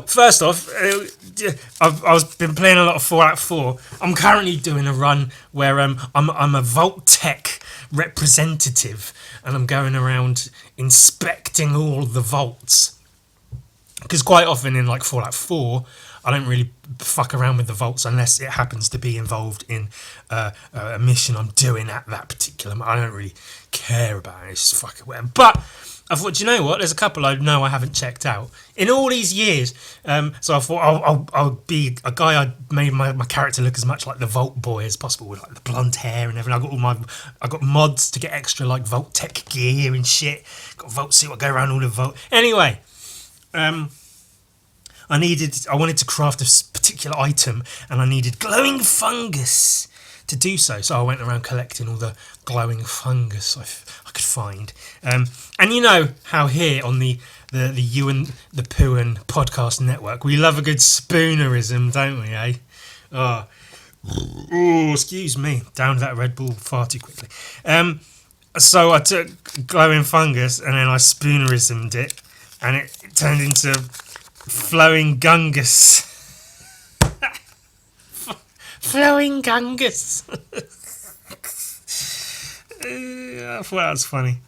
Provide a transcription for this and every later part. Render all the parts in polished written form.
First off, I've been playing a lot of Fallout 4. I'm currently doing a run where I'm a Vault Tech representative, and I'm going around inspecting all the vaults. Because quite often in like Fallout 4, I don't really fuck around with the vaults unless it happens to be involved in a mission I'm doing at that particular moment. I don't really care about it. It's just fucking whatever. But I thought, do you know what? There's a couple I know I haven't checked out in all these years. So I thought I'll be a guy. I made my character look as much like the Vault Boy as possible, with like the blonde hair and everything. I got mods to get extra like Vault Tech gear and shit. Got a Vault suit. I go around all the Vault. Anyway, I wanted to craft a particular item, and I needed glowing fungus to do so. So I went around collecting all the glowing fungus I could find. And you know how here on the Ewan the Poohan podcast network, we love a good spoonerism, don't we, eh? Oh, excuse me. Down that Red Bull far too quickly. So I took glowing fungus and then I spoonerismed it, and it turned into flowing gungus. Flowing gungus. I thought that was funny.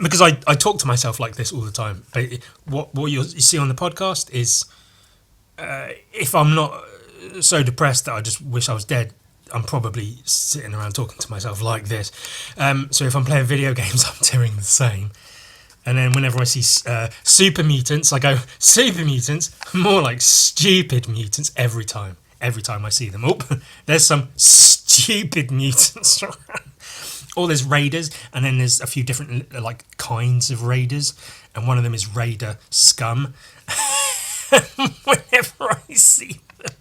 Because I talk to myself like this all the time. What you see on the podcast is, if I'm not so depressed that I just wish I was dead, I'm probably sitting around talking to myself like this. So if I'm playing video games, I'm doing the same. And then whenever I see super mutants, I go, super mutants? More like stupid mutants every time. Every time I see them. Oh, there's some stupid mutants around. Or there's raiders, and then there's a few different like kinds of raiders, and one of them is Raider Scum. Whenever I see them,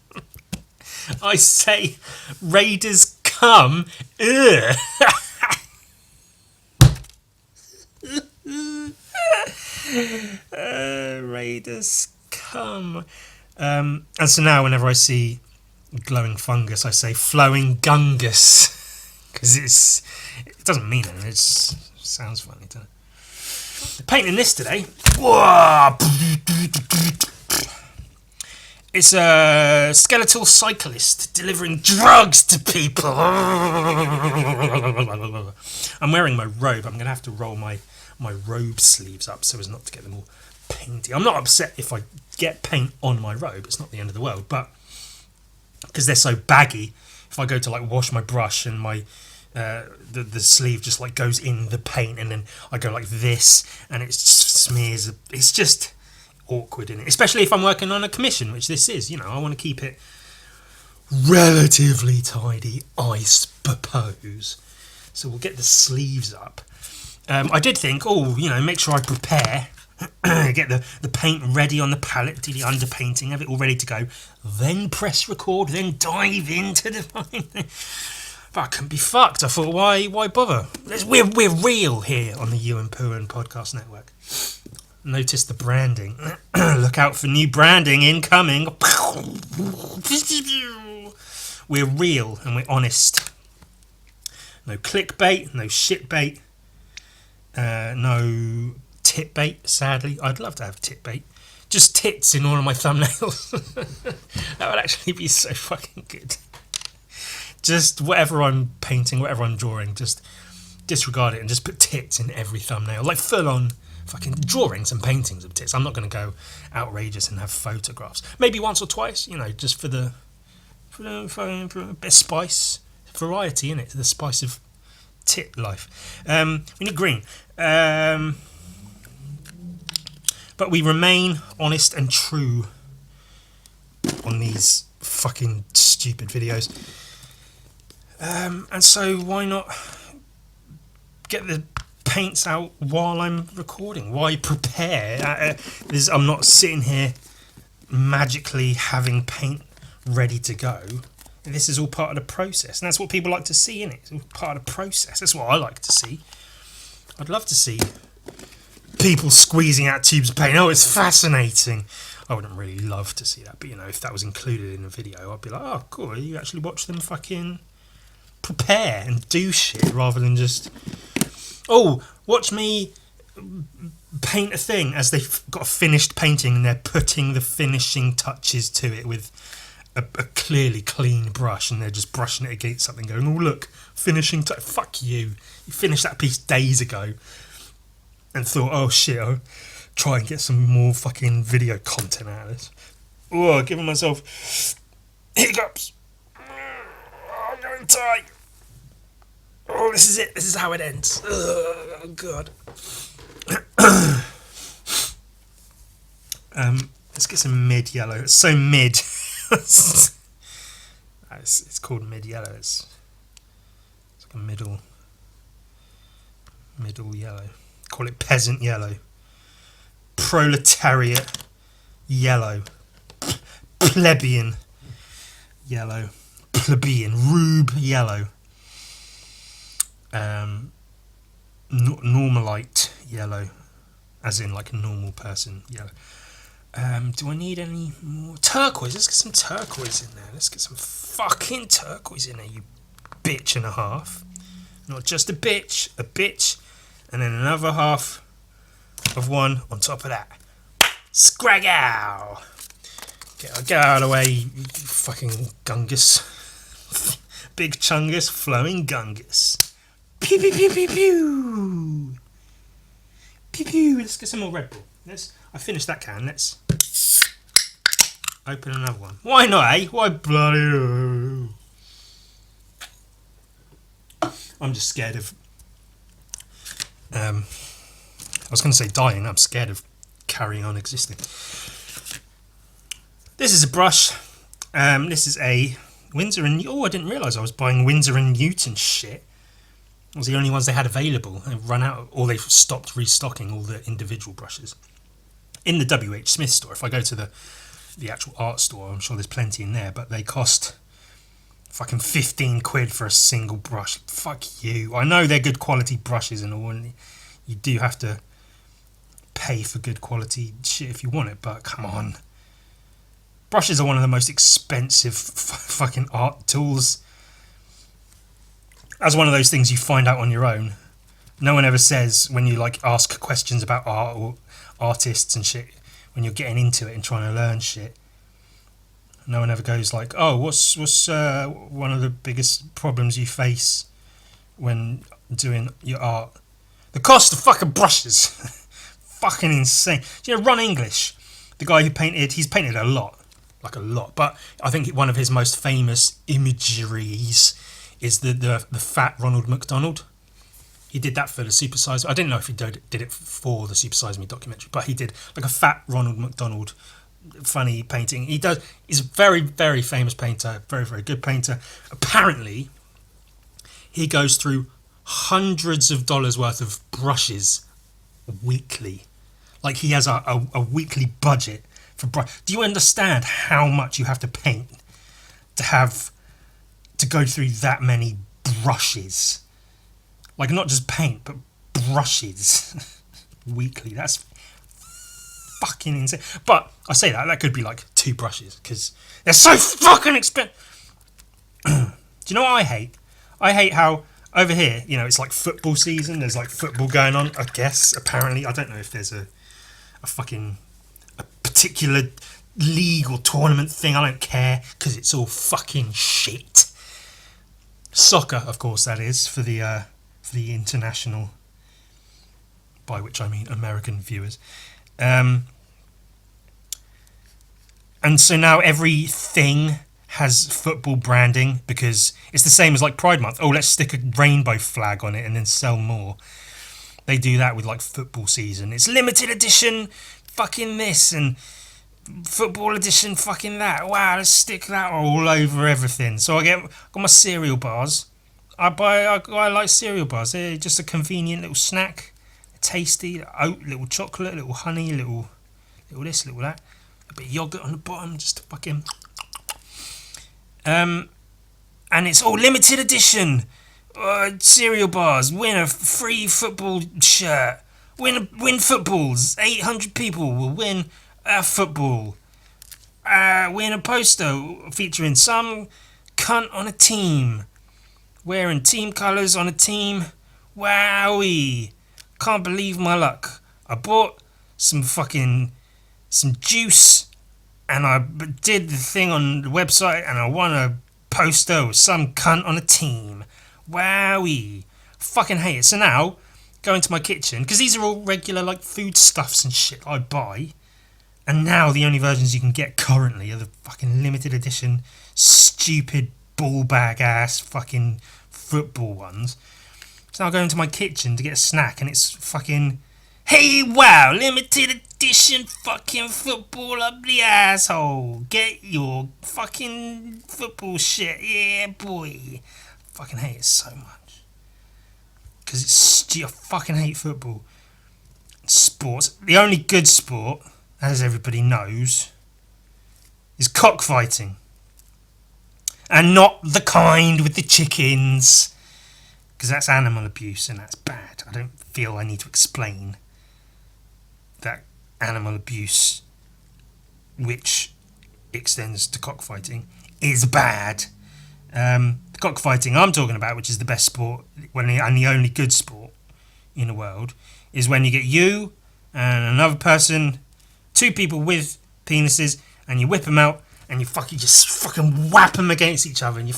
I say, Raiders come. Ugh. Raiders come. And so now whenever I see glowing fungus, I say flowing gungus, because it doesn't mean anything. It sounds funny, doesn't it? Painting this today. It's a skeletal cyclist delivering drugs to people. I'm wearing my robe. I'm going to have to roll my robe sleeves up so as not to get them all painty. I'm not upset if I get paint on my robe. It's not the end of the world, but because they're so baggy, if I go to like wash my brush and my the sleeve just like goes in the paint, and then I go like this and it smears, it's just awkward in it, especially if I'm working on a commission, which this is. You know, I want to keep it relatively tidy, I suppose. So we'll get the sleeves up. I did think, make sure I prepare, get the paint ready on the palette, do the underpainting, have it all ready to go, then press record, then dive into the painting. But I couldn't be fucked. I thought, why bother? We're real here on the Ewan Poohan podcast network. Notice the branding. Look out for new branding incoming. We're real and we're honest. No clickbait, no shitbait. No tit bait, sadly. I'd love to have tit bait. Just tits in all of my thumbnails. That would actually be so fucking good. Just whatever I'm painting, whatever I'm drawing, just disregard it and just put tits in every thumbnail. Like full on fucking drawings and paintings of tits. I'm not going to go outrageous and have photographs. Maybe once or twice, just for a bit of spice, variety in it, the spice of tit life. We need green. But we remain honest and true on these fucking stupid videos. And so why not get the paints out while I'm recording? Why prepare? I'm not sitting here magically having paint ready to go. This is all part of the process, and that's what people like to see, innit? It's all part of the process. That's what I like to see. I'd love to see people squeezing out tubes of paint. Oh, it's fascinating. I wouldn't really love to see that, but if that was included in the video, I'd be like, oh, cool, you actually watch them fucking prepare and do shit rather than just, watch me paint a thing as they've got a finished painting and they're putting the finishing touches to it with a clearly clean brush, and they're just brushing it against something going, oh look, finishing touch. Fuck you. You finished that piece days ago and thought, oh shit, I'll try and get some more fucking video content out of this. Oh, giving myself hiccups. Oh, I'm going tight. Oh, this is it. This is how it ends. Oh god. Let's get some mid yellow. It's so mid. It's called mid yellow. It's like a middle yellow. Call it peasant yellow. Proletariat yellow. Plebeian yellow. Plebeian rube yellow. Normalite yellow, as in like a normal person yellow. Do I need any more turquoise? Let's get some turquoise in there. Let's get some fucking turquoise in there, you bitch and a half. Not just a bitch, and then another half of one on top of that. Scraggow! Get out of the way, you fucking gungus. Big chungus, flowing gungus. Pew pew pew pew pew. Pew pew. Let's get some more Red Bull. I finished that can. Let's open another one. Why not, eh? Why bloody? I'm just scared of. I was going to say dying. I'm scared of carrying on existing. This is a brush. This is a Winsor and. Oh, I didn't realise I was buying Winsor and Newton shit. It was the only ones they had available. They've run out, or they've stopped restocking all the individual brushes. In the WH Smith store, if I go to the actual art store, I'm sure there's plenty in there, but they cost fucking 15 quid for a single brush. Fuck you. I know they're good quality brushes and all, and you do have to pay for good quality shit if you want it, but come on. Brushes are one of the most expensive fucking art tools. As one of those things you find out on your own. No one ever says when you like ask questions about art or artists and shit, when you're getting into it and trying to learn shit. No one ever goes like, oh, what's one of the biggest problems you face when doing your art? The cost of fucking brushes. Fucking insane. Do you know Ron English? The guy who he's painted a lot. Like a lot. But I think one of his most famous imageries is the fat Ronald McDonald. He did that for the Super Size Me. I didn't know if he did it for the Super Size Me documentary, but he did like a fat Ronald McDonald funny painting. He's a very, very famous painter, very, very good painter. Apparently, he goes through hundreds of dollars worth of brushes weekly. Like he has a weekly budget for brush. Do you understand how much you have to paint to go through that many brushes? Like not just paint, but brushes weekly. That's fucking insane. But I say that could be like 2 brushes because they're so fucking expensive. Do you know what I hate? I hate how over here, you know, it's like football season. There's like football going on, I guess. Apparently, I don't know if there's a particular league or tournament thing. I don't care because it's all fucking shit. Soccer, of course, that is for the international, by which I mean American viewers. And so now everything has football branding because it's the same as like Pride Month. Oh, let's stick a rainbow flag on it and then sell more. They do that with like football season. It's limited edition fucking this and football edition fucking that. Wow, let's stick that all over everything. So I got my cereal bars. I like cereal bars. They're just a convenient little snack. Tasty, oat, little chocolate, little honey, little this, little that. A bit of yogurt on the bottom, just to fucking... and it's all limited edition. Cereal bars. Win a free football shirt. Win footballs. 800 people will win a football. Win a poster featuring some cunt on a team. Wearing team colours on a team. Wowee. Can't believe my luck. I bought some juice, and I did the thing on the website, and I won a poster with some cunt on a team. Wowie. Fucking hate it. So now, go into my kitchen, because these are all regular like foodstuffs and shit I buy, and now the only versions you can get currently are the fucking limited edition, stupid ball bag ass fucking football ones. So I'll go into my kitchen to get a snack, and it's fucking, hey wow, limited edition fucking football up the asshole. Get your fucking football shit, yeah boy. Fucking hate it so much. Because I fucking hate football. Sports. The only good sport, as everybody knows, is cockfighting. And not the kind with the chickens. Because that's animal abuse and that's bad. I don't feel I need to explain that animal abuse, which extends to cockfighting, is bad. The cockfighting I'm talking about, which is the best sport and the only good sport in the world, is when you get you and another person, two people with penises, and you whip them out and you just fucking whap them against each other, and you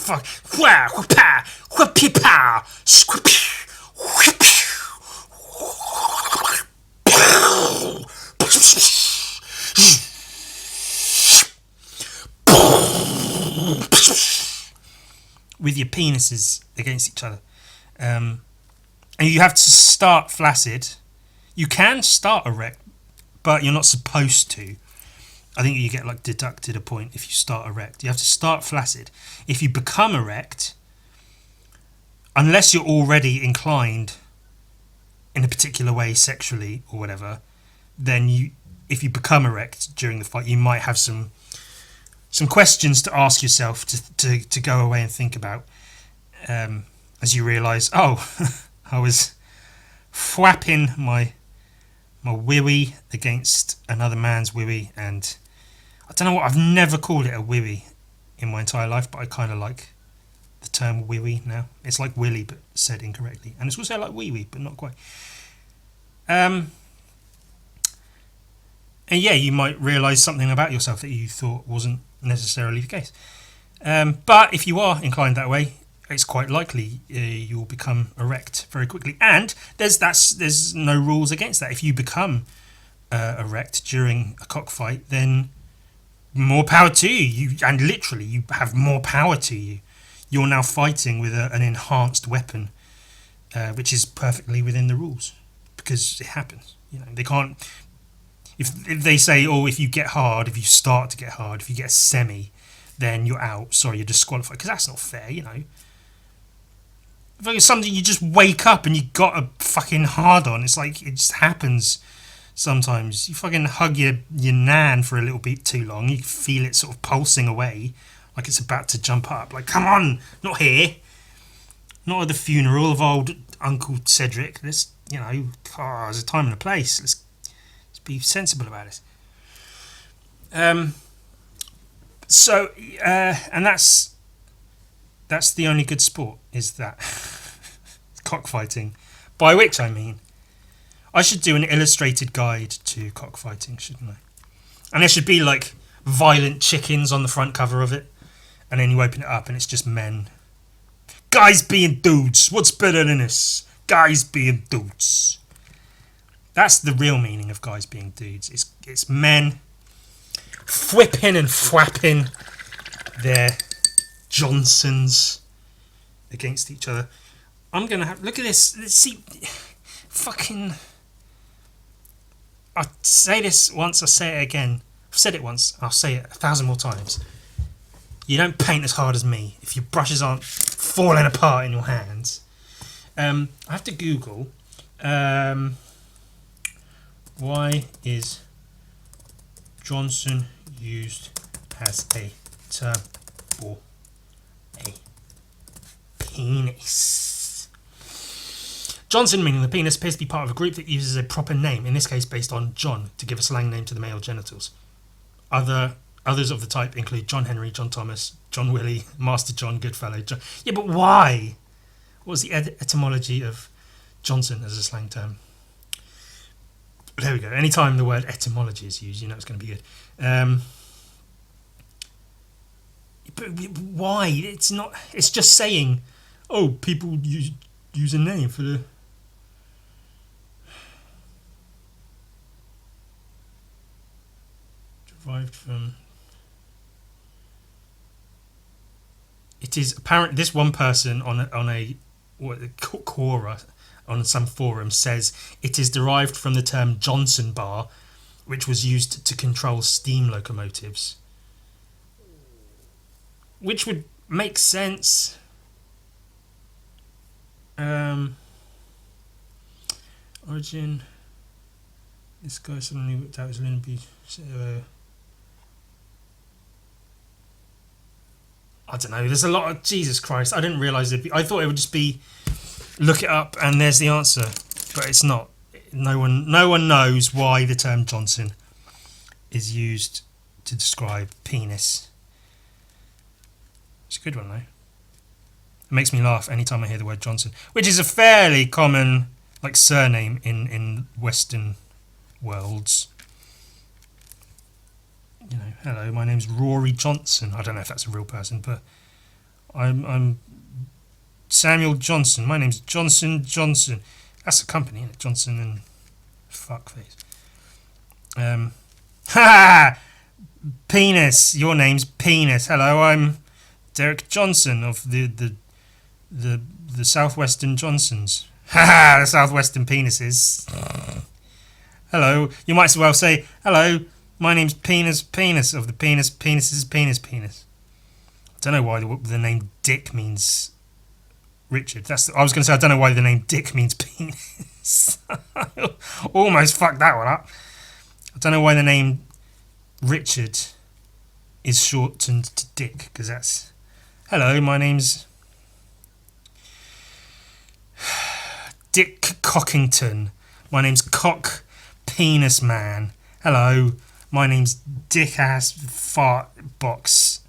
with your penises against each other. And you have to start flaccid. You can start erect, but you're not supposed to. I think you get like deducted a point if you start erect. You have to start flaccid. If you become erect, unless you're already inclined in a particular way sexually or whatever, then if you become erect during the fight, you might have some questions to ask yourself to go away and think about, as you realise, I was thwapping my wiwi against another man's wiwi, and I don't know what, I've never called it a wiwi in my entire life, but I kind of like the term wiwi now. It's like willy but said incorrectly, and it's also like wee wee but not quite. And yeah, you might realise something about yourself that you thought wasn't necessarily the case. But if you are inclined that way, it's quite likely you will become erect very quickly. And there's no rules against that. If you become erect during a cockfight, then more power to you. And literally, you have more power to you. You're now fighting with an enhanced weapon, which is perfectly within the rules, because it happens. You know, they can't. If they say, if you get hard, if you start to get hard, if you get a semi, then you're out. Sorry, you're disqualified. Because that's not fair, you know. If it's something you just wake up and you got a fucking hard on, it's like it just happens sometimes. You fucking hug your nan for a little bit too long, you feel it sort of pulsing away, like it's about to jump up. Like, come on, not here. Not at the funeral of old Uncle Cedric. Let's, there's a time and a place. Let's be sensible about it. And that's the only good sport, is that cockfighting. By which I mean, I should do an illustrated guide to cockfighting, shouldn't I? And there should be like violent chickens on the front cover of it, and then you open it up and it's just men. Guys being dudes. What's better than this? Guys being dudes. That's the real meaning of guys being dudes. It's men whipping and thwapping their Johnsons against each other. I'm gonna have look at this. Let's see. Fucking. I say this once. I say it again. I've said it once. I'll say it 1,000 more times. You don't paint as hard as me if your brushes aren't falling apart in your hands. I have to Google. Why is Johnson used as a term for a penis? Johnson, meaning the penis, appears to be part of a group that uses a proper name, in this case based on John, to give a slang name to the male genitals. Others of the type include John Henry, John Thomas, John Willie, Master John, Goodfellow. John. Yeah, but why? What was the etymology of Johnson as a slang term? There we go. Anytime the word etymology is used, you know it's going to be good. But why? It's not. It's just saying, oh, people use a name for the. Derived from. It is apparent. This one person on a Quora on some forum says it is derived from the term Johnson bar, which was used to control steam locomotives. Which would make sense. Origin. This guy suddenly whipped out his Linby. I don't know. There's a lot of Jesus Christ. I didn't realise it. I thought it would just be look it up and there's the answer, but it's not. No one knows why the term Johnson is used to describe penis. It's a good one though. It makes me laugh anytime I hear the word Johnson, which is a fairly common surname in Western worlds. You know, hello, my name's Rory Johnson. I don't know if that's a real person, but I'm Samuel Johnson. My name's Johnson. That's a company, isn't it? Johnson and fuckface. Penis. Your name's Penis. Hello, I'm Derek Johnson of the Southwestern Johnsons. The Southwestern Penises. Hello. You might as well say, hello, my name's Penis of the Penises. I don't know why the name Dick means Richard. I was going to say I don't know why the name Dick means penis. Almost fucked that one up. I don't know why the name Richard is shortened to Dick, because that's... Hello, my name's Dick Cockington. My name's Cock Penis Man. Hello, my name's Dick Ass Fart Box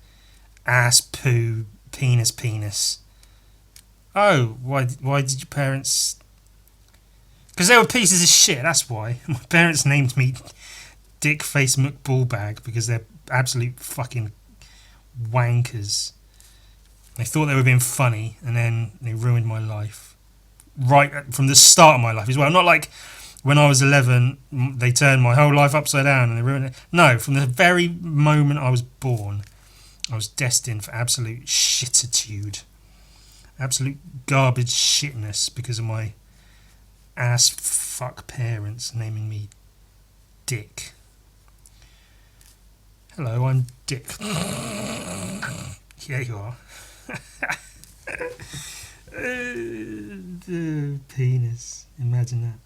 Ass Poo Penis. Oh, why did your parents... Because they were pieces of shit, that's why. My parents named me Dick Face McBallbag because they're absolute fucking wankers. They thought they were being funny, and then they ruined my life. Right from the start of my life as well. Not like when I was 11, they turned my whole life upside down and they ruined it. No, from the very moment I was born, I was destined for absolute shititude. Absolute garbage shitness because of my ass fuck parents naming me Dick. Hello, I'm Dick. Yeah, you are. Penis. Imagine that.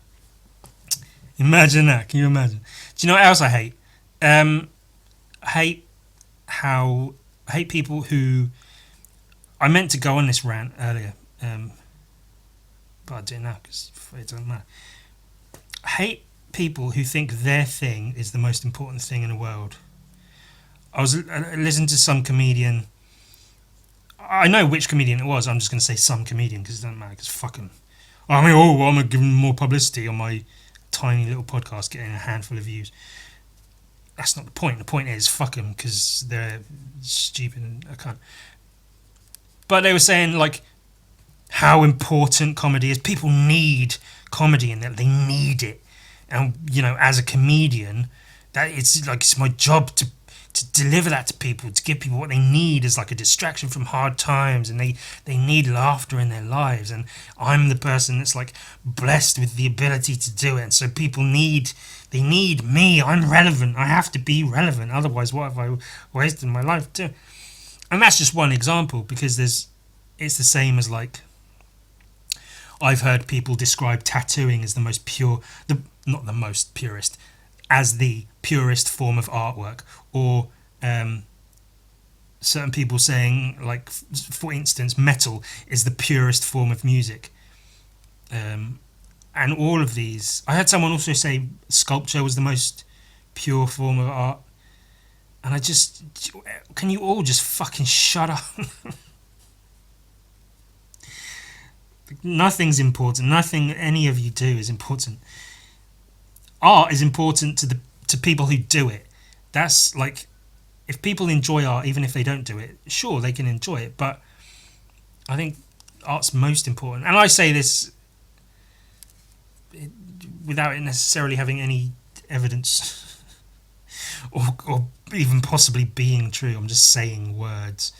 Can you imagine? Do you know what else I hate? I hate people who... I meant to go on this rant earlier, but I do now because it doesn't matter. I hate people who think their thing is the most important thing in the world. I listened to some comedian. I know which comedian it was. I'm just going to say some comedian because it doesn't matter. Because fuck him. I'm going to give him more publicity on my tiny little podcast, getting a handful of views. That's not the point. The point is fuck them because they're stupid and I can't. But they were saying how important comedy is. People need comedy and that they need it. And as a comedian, that it's my job to deliver that to people, to give people what they need as a distraction from hard times, and they need laughter in their lives, and I'm the person that's blessed with the ability to do it, and so people need me. I'm relevant. I have to be relevant, otherwise what have I wasted my life doing? And that's just one example, because it's the same as I've heard people describe tattooing as the most pure, not the most purest, as the purest form of artwork, or certain people saying, for instance, metal is the purest form of music. And all of these... I heard someone also say sculpture was the most pure form of art. And I just... Can you all just fucking shut up? Nothing's important. Nothing any of you do is important. art is important to people who do it. That's like, if people enjoy art, even if they don't do it, sure, they can enjoy it, but I think art's most important. And I say this without it necessarily having any evidence or even possibly being true. I'm just saying words.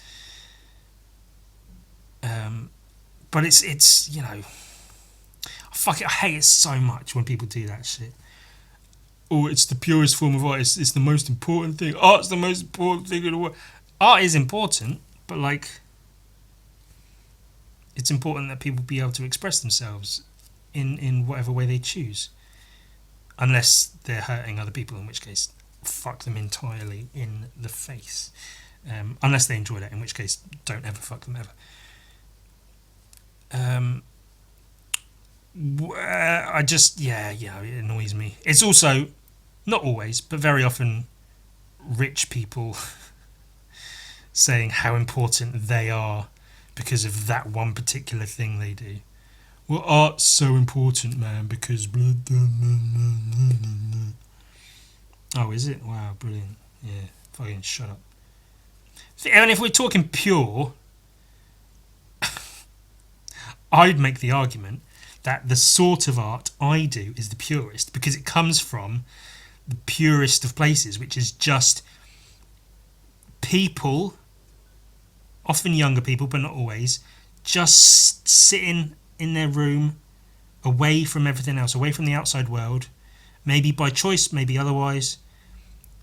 But it's you know, fuck it, I hate it so much when people do that shit. Oh, it's the purest form of art. It's the most important thing. Art's the most important thing in the world. Art is important, but like, it's important that people be able to express themselves in whatever way they choose, unless they're hurting other people, in which case, fuck them entirely in the face. Unless they enjoy that, in which case, don't ever fuck them ever. I just, it annoys me. It's also, not always, but very often, rich people saying how important they are because of that one particular thing they do. Well, art's so important, man, because... Oh, is it? Wow, brilliant. Yeah, fucking shut up. And if we're talking pure, I'd make the argument that the sort of art I do is the purest, because it comes from the purest of places, which is just people, often younger people, but not always, just sitting in their room, away from everything else, away from the outside world, maybe by choice, maybe otherwise,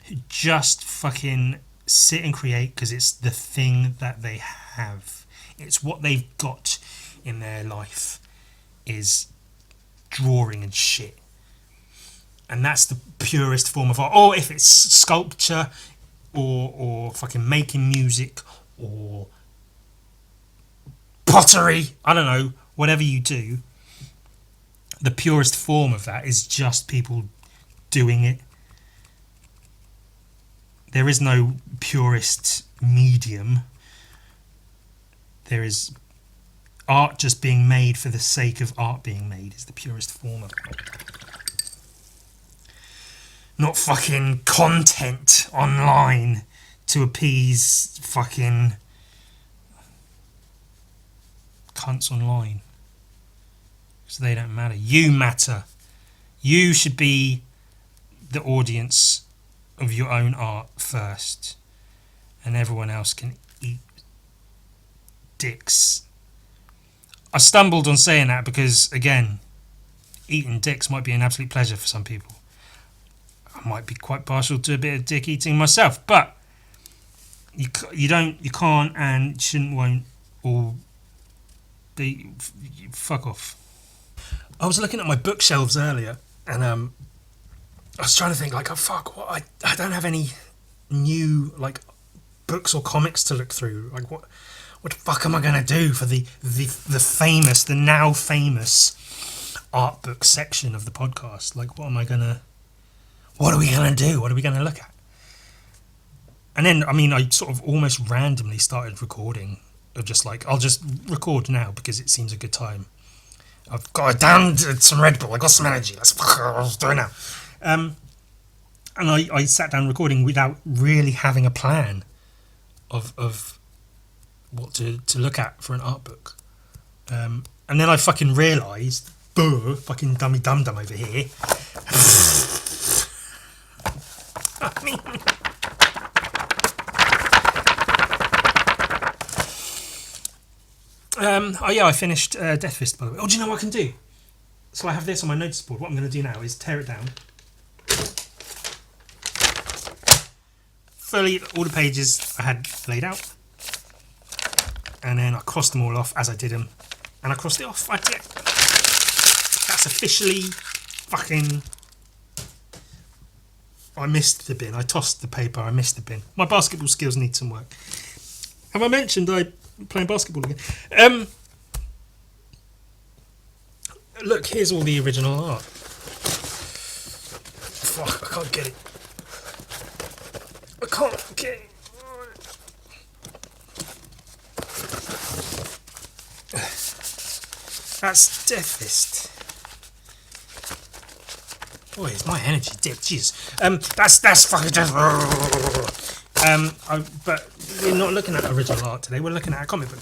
who just fucking sit and create because it's the thing that they have. It's what they've got in their life, is drawing and shit. And that's the purest form of art. Or if it's sculpture, or fucking making music, or pottery, I don't know, whatever you do, the purest form of that is just people doing it. There is no purest medium. There is art just being made for the sake of art being made is the purest form of it. Not fucking content online to appease fucking cunts online. Because they don't matter. You matter. You should be the audience of your own art first. And everyone else can eat dicks. I stumbled on saying that because, again, eating dicks might be an absolute pleasure for some people. I might be quite partial to a bit of dick eating myself, but you can't, and shouldn't, won't all be. Fuck off. I was looking at my bookshelves earlier, and I was trying to think, like, oh fuck, what I don't have any new like books or comics to look through. Like, what the fuck am I gonna do for the now famous art book section of the podcast? Like, what are we gonna do? What are we gonna look at? And then, I mean, I sort of almost randomly started recording, of just like, I'll just record now because it seems a good time. I've got down some Red Bull, I got some energy, let's do it now. And I sat down recording without really having a plan of what to look at for an art book. And then I fucking realised, fucking dummy dum-dum over here. I mean... I finished Death Fist, by the way. Oh, do you know what I can do? So I have this on my notice board. What I'm going to do now is tear it down. Fully, all the pages I had laid out. And then I crossed them all off as I did them. And I crossed it off. That's officially fucking... I missed the bin. I tossed the paper. I missed the bin. My basketball skills need some work. Have I mentioned I'm playing basketball again? Look, here's all the original art. Fuck, I can't get it. I can't get it. That's Death Fist. Boy, is my energy dip. Jeez. That's fucking just. But we're not looking at original art today. We're looking at a comic book.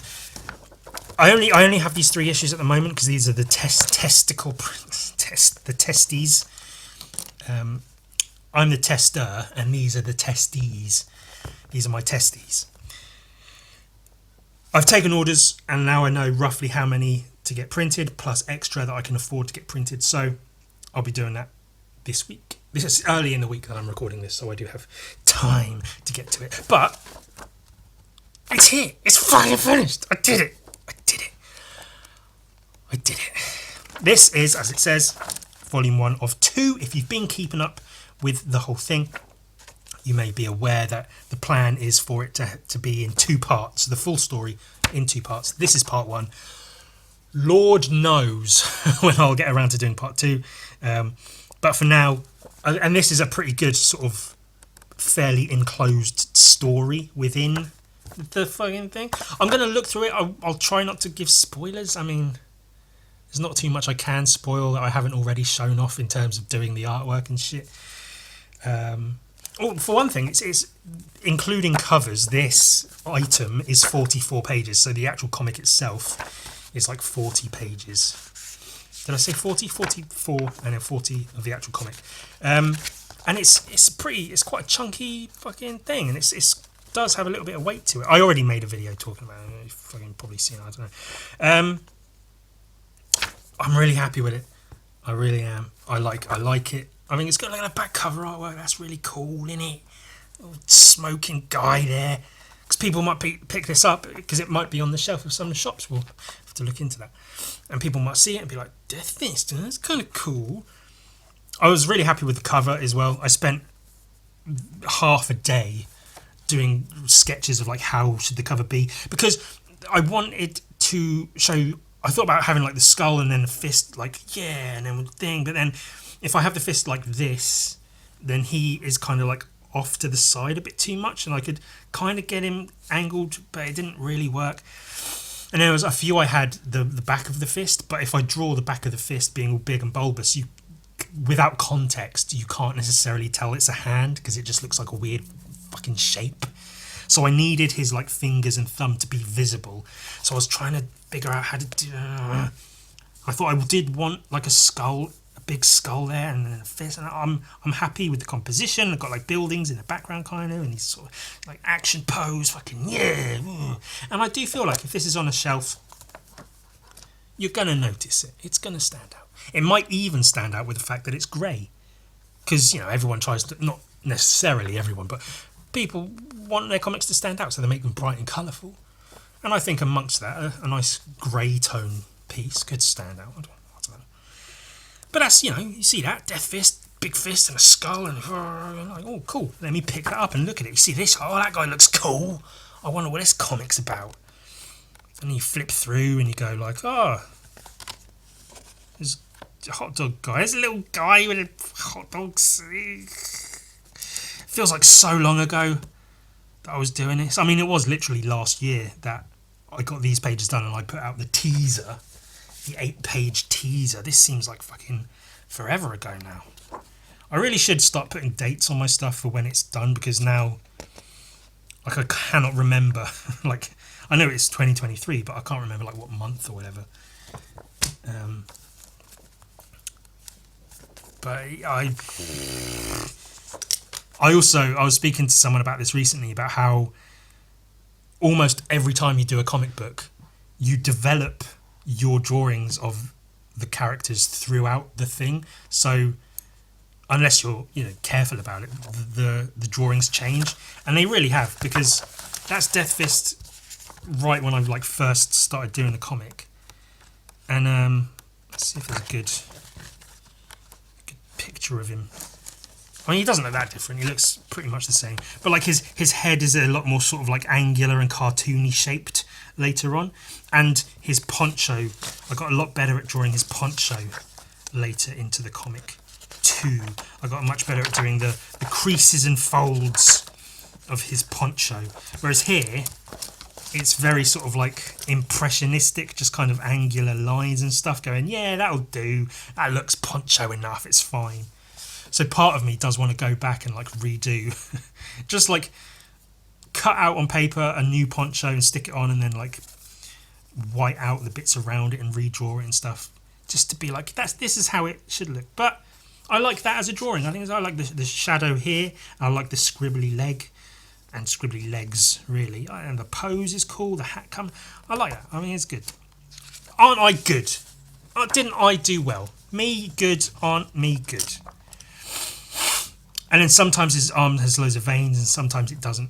I only have these 3 issues at the moment because these are the the testes. I'm the tester, and these are the testes. These are my testes. I've taken orders, and now I know roughly how many to get printed, plus extra that I can afford to get printed. So I'll be doing that this week. This is early in the week that I'm recording this, so I do have time to get to it. But it's here. It's fucking finished. I did it. This is, as it says, volume 1 of 2. If you've been keeping up with the whole thing, you may be aware that the plan is for it to be in 2 parts. The full story in 2 parts. This is part 1. Lord knows when I'll get around to doing part 2. But for now, and this is a pretty good sort of fairly enclosed story within the fucking thing. I'm going to look through it. I'll try not to give spoilers. I mean, there's not too much I can spoil that I haven't already shown off in terms of doing the artwork and shit. For one thing, it's including covers. This item is 44 pages, so the actual comic itself is like 40 pages. Did I say 40? 44 and then 40 of the actual comic. And it's quite a chunky fucking thing, and it does have a little bit of weight to it. I already made a video talking about it. You've fucking probably seen it, I don't know. I'm really happy with it. I really am. I like it. I mean, it's got like a back cover artwork. That's really cool, isn't it? Little smoking guy there. Because people might pick this up because it might be on the shelf of some of the shops. We'll have to look into that. And people might see it and be like, Death Fist, that's kind of cool. I was really happy with the cover as well. I spent half a day doing sketches of like how should the cover be, because I wanted to show. I thought about having like the skull and then the fist, like and then the thing. But then if I have the fist like this, then he is kind of like off to the side a bit too much, and I could kind of get him angled, but it didn't really work. And there was a few I had the back of the fist, but if I draw the back of the fist being all big and bulbous, without context, you can't necessarily tell it's a hand because it just looks like a weird fucking shape. So I needed his like fingers and thumb to be visible. So I was trying to figure out how to do. I thought I did want like a skull, a big skull there, and then a fist. And I'm happy with the composition. I've got like buildings in the background kind of, and he's sort of like action pose, fucking yeah. And I do feel like if this is on a shelf, you're gonna notice it. It's gonna stand out. It might even stand out with the fact that it's grey, because everyone tries to, not necessarily everyone, but people want their comics to stand out, so they make them bright and colourful. And I think amongst that, a nice grey tone piece could stand out. I don't know. But that's, you see that, Death Fist, big fist and a skull, and like, oh, cool. Let me pick that up and look at it. You see this? Oh, that guy looks cool. I wonder what this comic's about. And you flip through and you go like, oh, there's a hot dog guy. There's a little guy with a hot dogs. Feels like so long ago that I was doing this. I mean, it was literally last year that I got these pages done and I put out the teaser, the 8-page teaser. This seems like fucking forever ago now. I really should start putting dates on my stuff for when it's done, because now, like, I cannot remember. Like, I know it's 2023, but I can't remember like what month or whatever. But I was speaking to someone about this recently, about how almost every time you do a comic book, you develop your drawings of the characters throughout the thing. So unless you're careful about it, the drawings change, and they really have, because that's Death Fist right when I like first started doing the comic. And let's see if there's a good picture of him. I mean, he doesn't look that different. He looks pretty much the same. But like his head is a lot more sort of like angular and cartoony shaped later on. And his poncho, I got a lot better at drawing his poncho later into the comic too. I got much better at doing the creases and folds of his poncho. Whereas here, it's very sort of like impressionistic, just kind of angular lines and stuff going, yeah, that'll do. That looks poncho enough, it's fine. So part of me does want to go back and like redo, just like cut out on paper a new poncho and stick it on, and then like white out the bits around it and redraw it and stuff, just to be like, this is how it should look. But I like that as a drawing. I think I like the shadow here. I like the scribbly leg and scribbly legs, really. And the pose is cool. The hat comes. I like that. I mean, it's good. Aren't I good? Didn't I do well? Me good, aren't me good? And then sometimes his arm has loads of veins and sometimes it doesn't.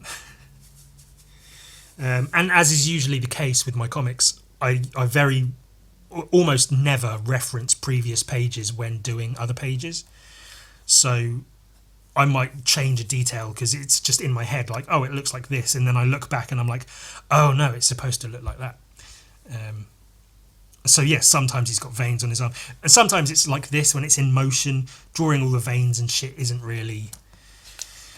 And as is usually the case with my comics, I almost never reference previous pages when doing other pages. So I might change a detail because it's just in my head, like, oh, it looks like this, and then I look back and I'm like, oh no, it's supposed to look like that. So yes, sometimes he's got veins on his arm, and sometimes it's like this when it's in motion. Drawing all the veins and shit isn't really,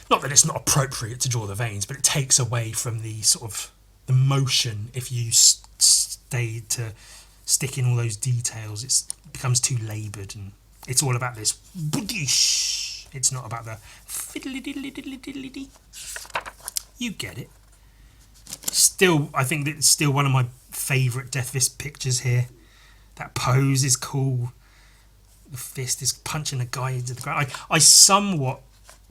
not that it's not appropriate to draw the veins, but it takes away from the sort of the motion if you stay to stick in all those details. It becomes too laboured, and it's all about this boodish. It's not about the fiddly diddly diddly diddly dee. You get it. Still, I think that's still one of my favourite Death Fist pictures here. That pose is cool. The fist is punching a guy into the ground. I somewhat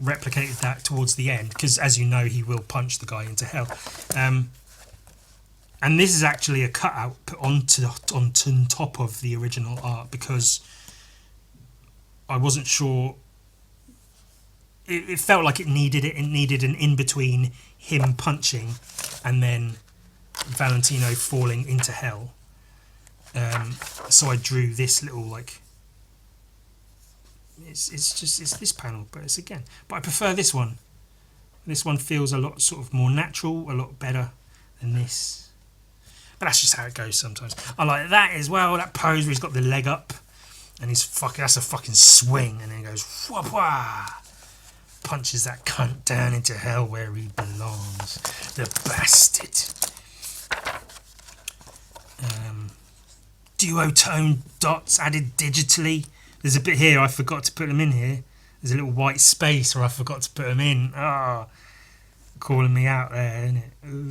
replicated that towards the end because, as you know, he will punch the guy into hell. And this is actually a cutout put onto top of the original art because I wasn't sure. It felt like it needed it. It needed an in between him punching and then Valentino falling into hell. So I drew this little like. It's this panel, but it's again. But I prefer this one. This one feels a lot sort of more natural, a lot better than this. But that's just how it goes sometimes. I like that as well. That pose where he's got the leg up, and that's a fucking swing, and then he goes wah wah, punches that cunt down into hell where he belongs. The bastard. Duotone dots added digitally. There's a bit here I forgot to put them in here. There's a little white space where I forgot to put them in. Ah, calling me out there, isn't it? Ooh.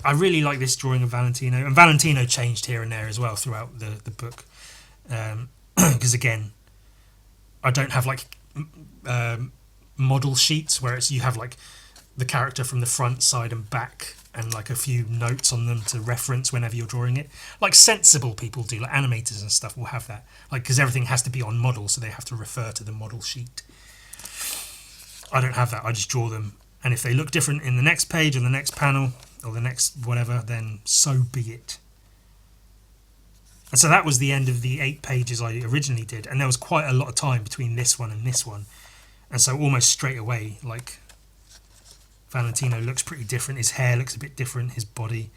I really like this drawing of Valentino, and Valentino changed here and there as well throughout the book. Because again, I don't have like model sheets where you have like the character from the front, side, and back, and like a few notes on them to reference whenever you're drawing it. Like sensible people do, like animators and stuff will have that. Like because everything has to be on model, so they have to refer to the model sheet. I don't have that. I just draw them, and if they look different in the next page or the next panel or the next whatever, then so be it. And so that was the end of the 8 pages I originally did, and there was quite a lot of time between this one and this one, and so almost straight away, like, Valentino looks pretty different, his hair looks a bit different, his body.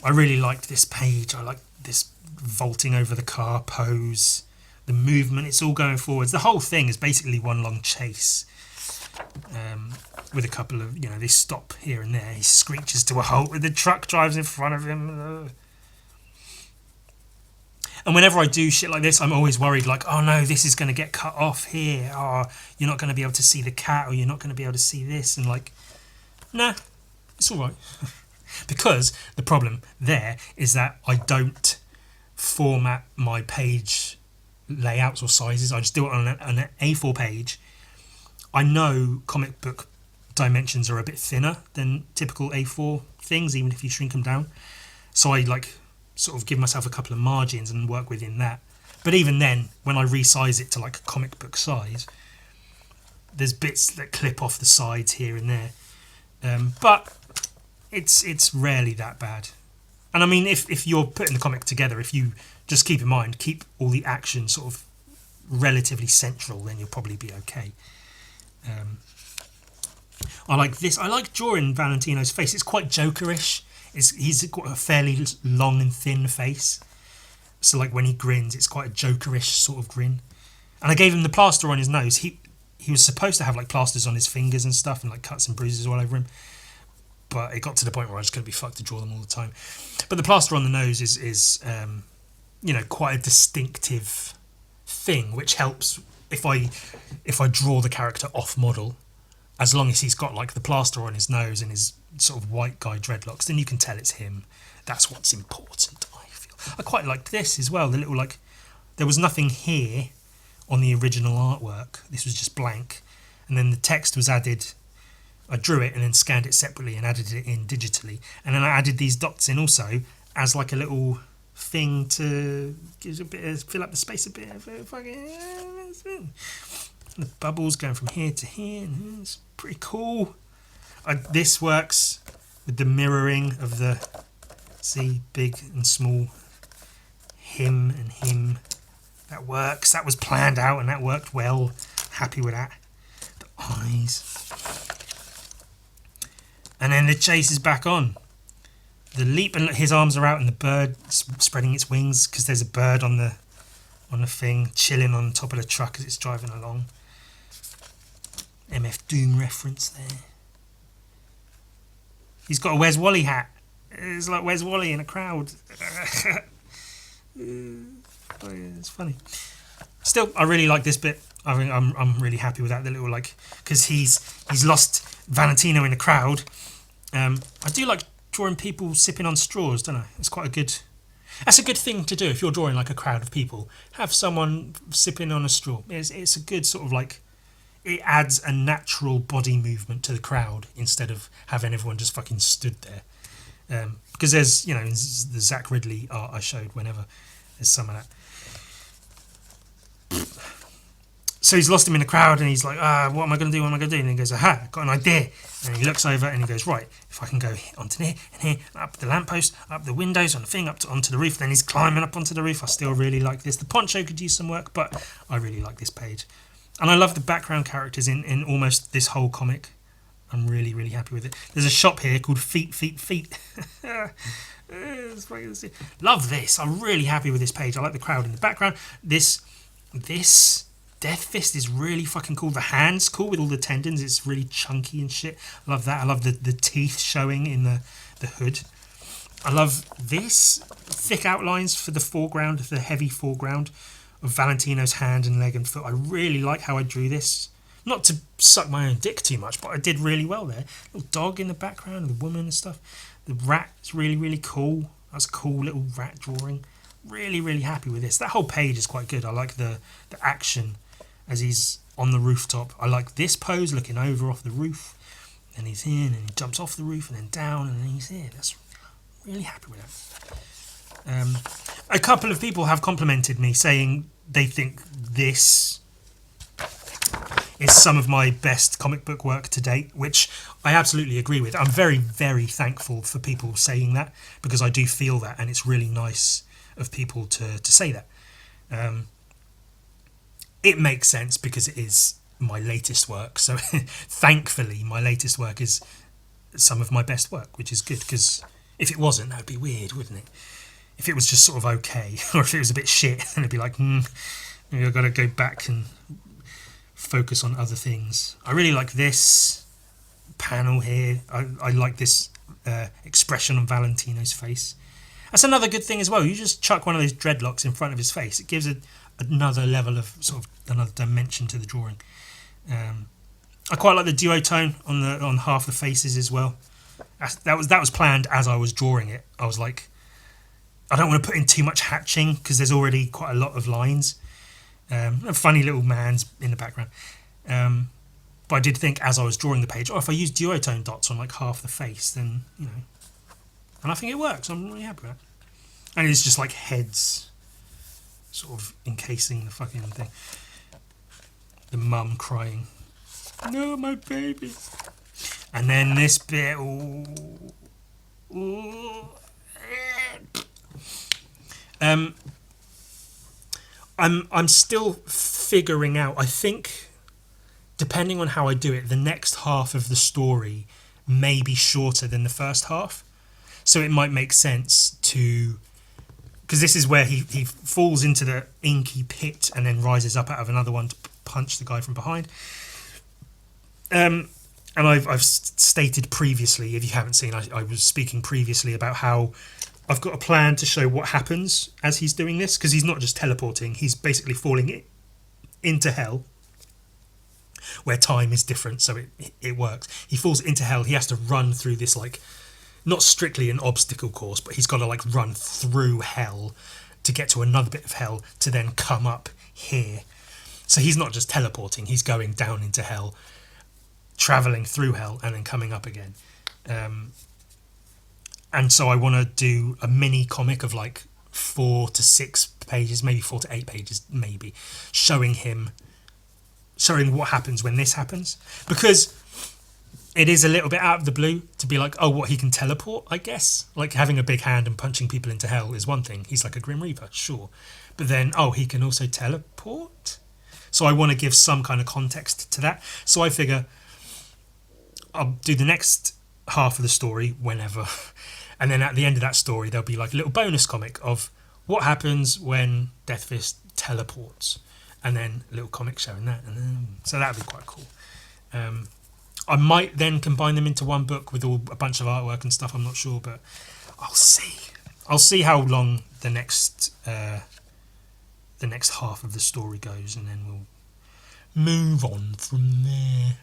I really liked this page. I liked this vaulting over the car pose, the movement, it's all going forwards. The whole thing is basically one long chase. With a couple of, they stop here and there. He screeches to a halt with the truck drives in front of him. And whenever I do shit like this, I'm always worried, like, oh no, this is going to get cut off here. Oh, you're not going to be able to see the cat, or you're not going to be able to see this. And like, nah, it's all right. Because the problem there is that I don't format my page layouts or sizes. I just do it on an A4 page. I know comic book dimensions are a bit thinner than typical A4 things, even if you shrink them down. So I like sort of give myself a couple of margins and work within that. But even then, when I resize it to like a comic book size, there's bits that clip off the sides here and there. But it's rarely that bad. And I mean, if you're putting the comic together, if you just keep in mind, keep all the action sort of relatively central, then you'll probably be okay. I like this. I like drawing Valentino's face. It's quite Jokerish. He's got a fairly long and thin face. So like when he grins, it's quite a Jokerish sort of grin. And I gave him the plaster on his nose. He was supposed to have like plasters on his fingers and stuff and like cuts and bruises all over him. But it got to the point where I was going to be fucked to draw them all the time. But the plaster on the nose is quite a distinctive thing, which helps if I draw the character off model. As long as he's got like the plaster on his nose and his sort of white guy dreadlocks, then you can tell it's him. That's what's important, I feel. I quite liked this as well. The little there was nothing here on the original artwork. This was just blank, and then the text was added. I drew it and then scanned it separately and added it in digitally, and then I added these dots in also as like a little thing to give a bit of, fill up the space a bit. The bubbles going from here to here, and it's pretty cool. This works with the mirroring of the big and small, him and him. That works. That was planned out and that worked well. Happy with that. The eyes. And then the chase is back on. The leap, and his arms are out and the bird spreading its wings because there's a bird on the thing chilling on top of the truck as it's driving along. MF Doom reference there. He's got a Where's Wally hat. It's like Where's Wally in a crowd. It's funny. Still, I really like this bit. I think I'm really happy with that. The little because he's lost Valentino in the crowd. I do like drawing people sipping on straws, don't I? It's quite a good. That's a good thing to do if you're drawing like a crowd of people. Have someone sipping on a straw. It's a good sort of it adds a natural body movement to the crowd instead of having everyone just fucking stood there. Because there's, the Zach Ridley art I showed whenever, there's some of that. So he's lost him in the crowd and he's like, what am I going to do? What am I going to do? And he goes, aha, got an idea. And he looks over and he goes, right, if I can go onto there and here, up the lamppost, up the windows, on the thing, onto the roof. Then he's climbing up onto the roof. I still really like this. The poncho could use some work, but I really like this page. And I love the background characters in almost this whole comic. I'm really, really happy with it. There's a shop here called Feet. Love this. I'm really happy with this page. I like the crowd in the background. This Death Fist is really fucking cool. The hand's cool with all the tendons. It's really chunky and shit. I love that. I love the teeth showing in the hood. I love this. Thick outlines for the foreground, the heavy foreground of Valentino's hand and leg and foot. I really like how I drew this. Not to suck my own dick too much, but I did really well there. Little dog in the background, the woman and stuff. The rat is really, really cool. That's a cool little rat drawing. Really, really happy with this. That whole page is quite good. I like the action as he's on the rooftop. I like this pose, looking over off the roof. And he's in, and he jumps off the roof and then down, and then he's here. That's really happy with that. A couple of people have complimented me, saying they think this is some of my best comic book work to date, which I absolutely agree with. I'm very, very thankful for people saying that, because I do feel that, and it's really nice of people to say that. It makes sense because it is my latest work. So thankfully, my latest work is some of my best work, which is good, because if it wasn't, that would be weird, wouldn't it? If it was just sort of okay, or if it was a bit shit, then it'd be like, maybe I've got to go back and focus on other things. I really like this panel here. I like this expression on Valentino's face. That's another good thing as well. You just chuck one of those dreadlocks in front of his face. It gives another level of sort of another dimension to the drawing. I quite like the duotone on half the faces as well. That was planned as I was drawing it. I was like, I don't want to put in too much hatching because there's already quite a lot of lines. A funny little man's in the background. But I did think as I was drawing the page, if I use duotone dots on like half the face, then, and I think it works. I'm really happy with that. And it's just like heads sort of encasing the fucking thing. The mum crying, no, my baby. And then this bit, I'm still figuring out. I think, depending on how I do it, the next half of the story may be shorter than the first half. So it might make sense to, because this is where he falls into the inky pit and then rises up out of another one to punch the guy from behind. And I've stated previously, if you haven't seen, I was speaking previously about how I've got a plan to show what happens as he's doing this, because he's not just teleporting, he's basically falling into hell, where time is different, so it works. He falls into hell, he has to run through this, like, not strictly an obstacle course, but he's got to, like, run through hell to get to another bit of hell to then come up here. So he's not just teleporting, he's going down into hell, travelling through hell, and then coming up again. And so I want to do a mini comic of like 4 to 6 pages, maybe 4 to 8 pages, maybe, showing what happens when this happens. Because it is a little bit out of the blue to be like, oh, what, he can teleport, I guess? Like, having a big hand and punching people into hell is one thing. He's like a Grim Reaper, sure. But then, oh, he can also teleport? So I want to give some kind of context to that. So I figure I'll do the next half of the story whenever. And then at the end of that story, there'll be like a little bonus comic of what happens when Deathfist teleports. And then a little comic showing that. And then, so that'd be quite cool. I might then combine them into one book with a bunch of artwork and stuff. I'm not sure, but I'll see. I'll see how long the next half of the story goes, and then we'll move on from there.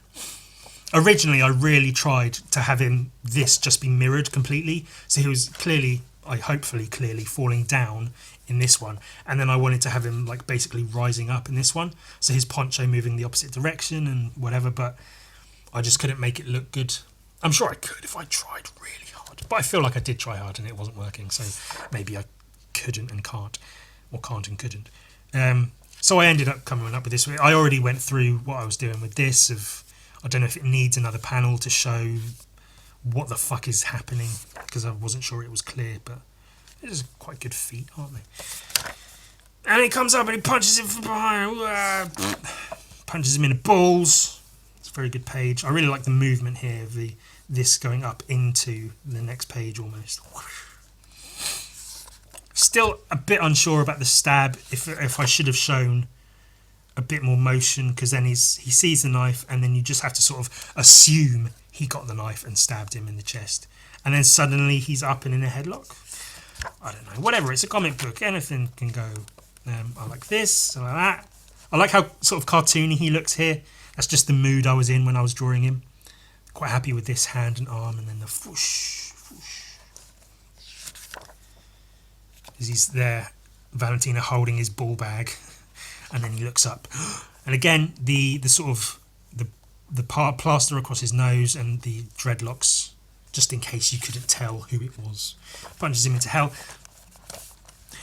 Originally, I really tried to have this just be mirrored completely, so he was hopefully clearly falling down in this one, and then I wanted to have him like basically rising up in this one, so his poncho moving the opposite direction and whatever, but I just couldn't make it look good. I'm sure I could if I tried really hard, but I feel like I did try hard and it wasn't working, so maybe I couldn't and can't, or can't and couldn't. So I ended up coming up with this. I already went through what I was doing with this. I don't know if it needs another panel to show what the fuck is happening, because I wasn't sure it was clear, but it is quite good feet, aren't they? And he comes up and he punches him from behind. Punches him in the balls. It's a very good page. I really like the movement here of this going up into the next page almost. Still a bit unsure about the stab, if I should have shown a bit more motion, because then he sees the knife and then you just have to sort of assume he got the knife and stabbed him in the chest, and then suddenly he's up and in a headlock. I don't know, whatever, it's a comic book, anything can go. I like this, I like that. I like how sort of cartoony he looks here. That's just the mood I was in when I was drawing him. Quite happy with this hand and arm, and then the whoosh. As he's there, Valentina holding his ball bag, and then he looks up, and again the sort of the plaster across his nose and the dreadlocks, just in case you couldn't tell who it was, punches him into hell.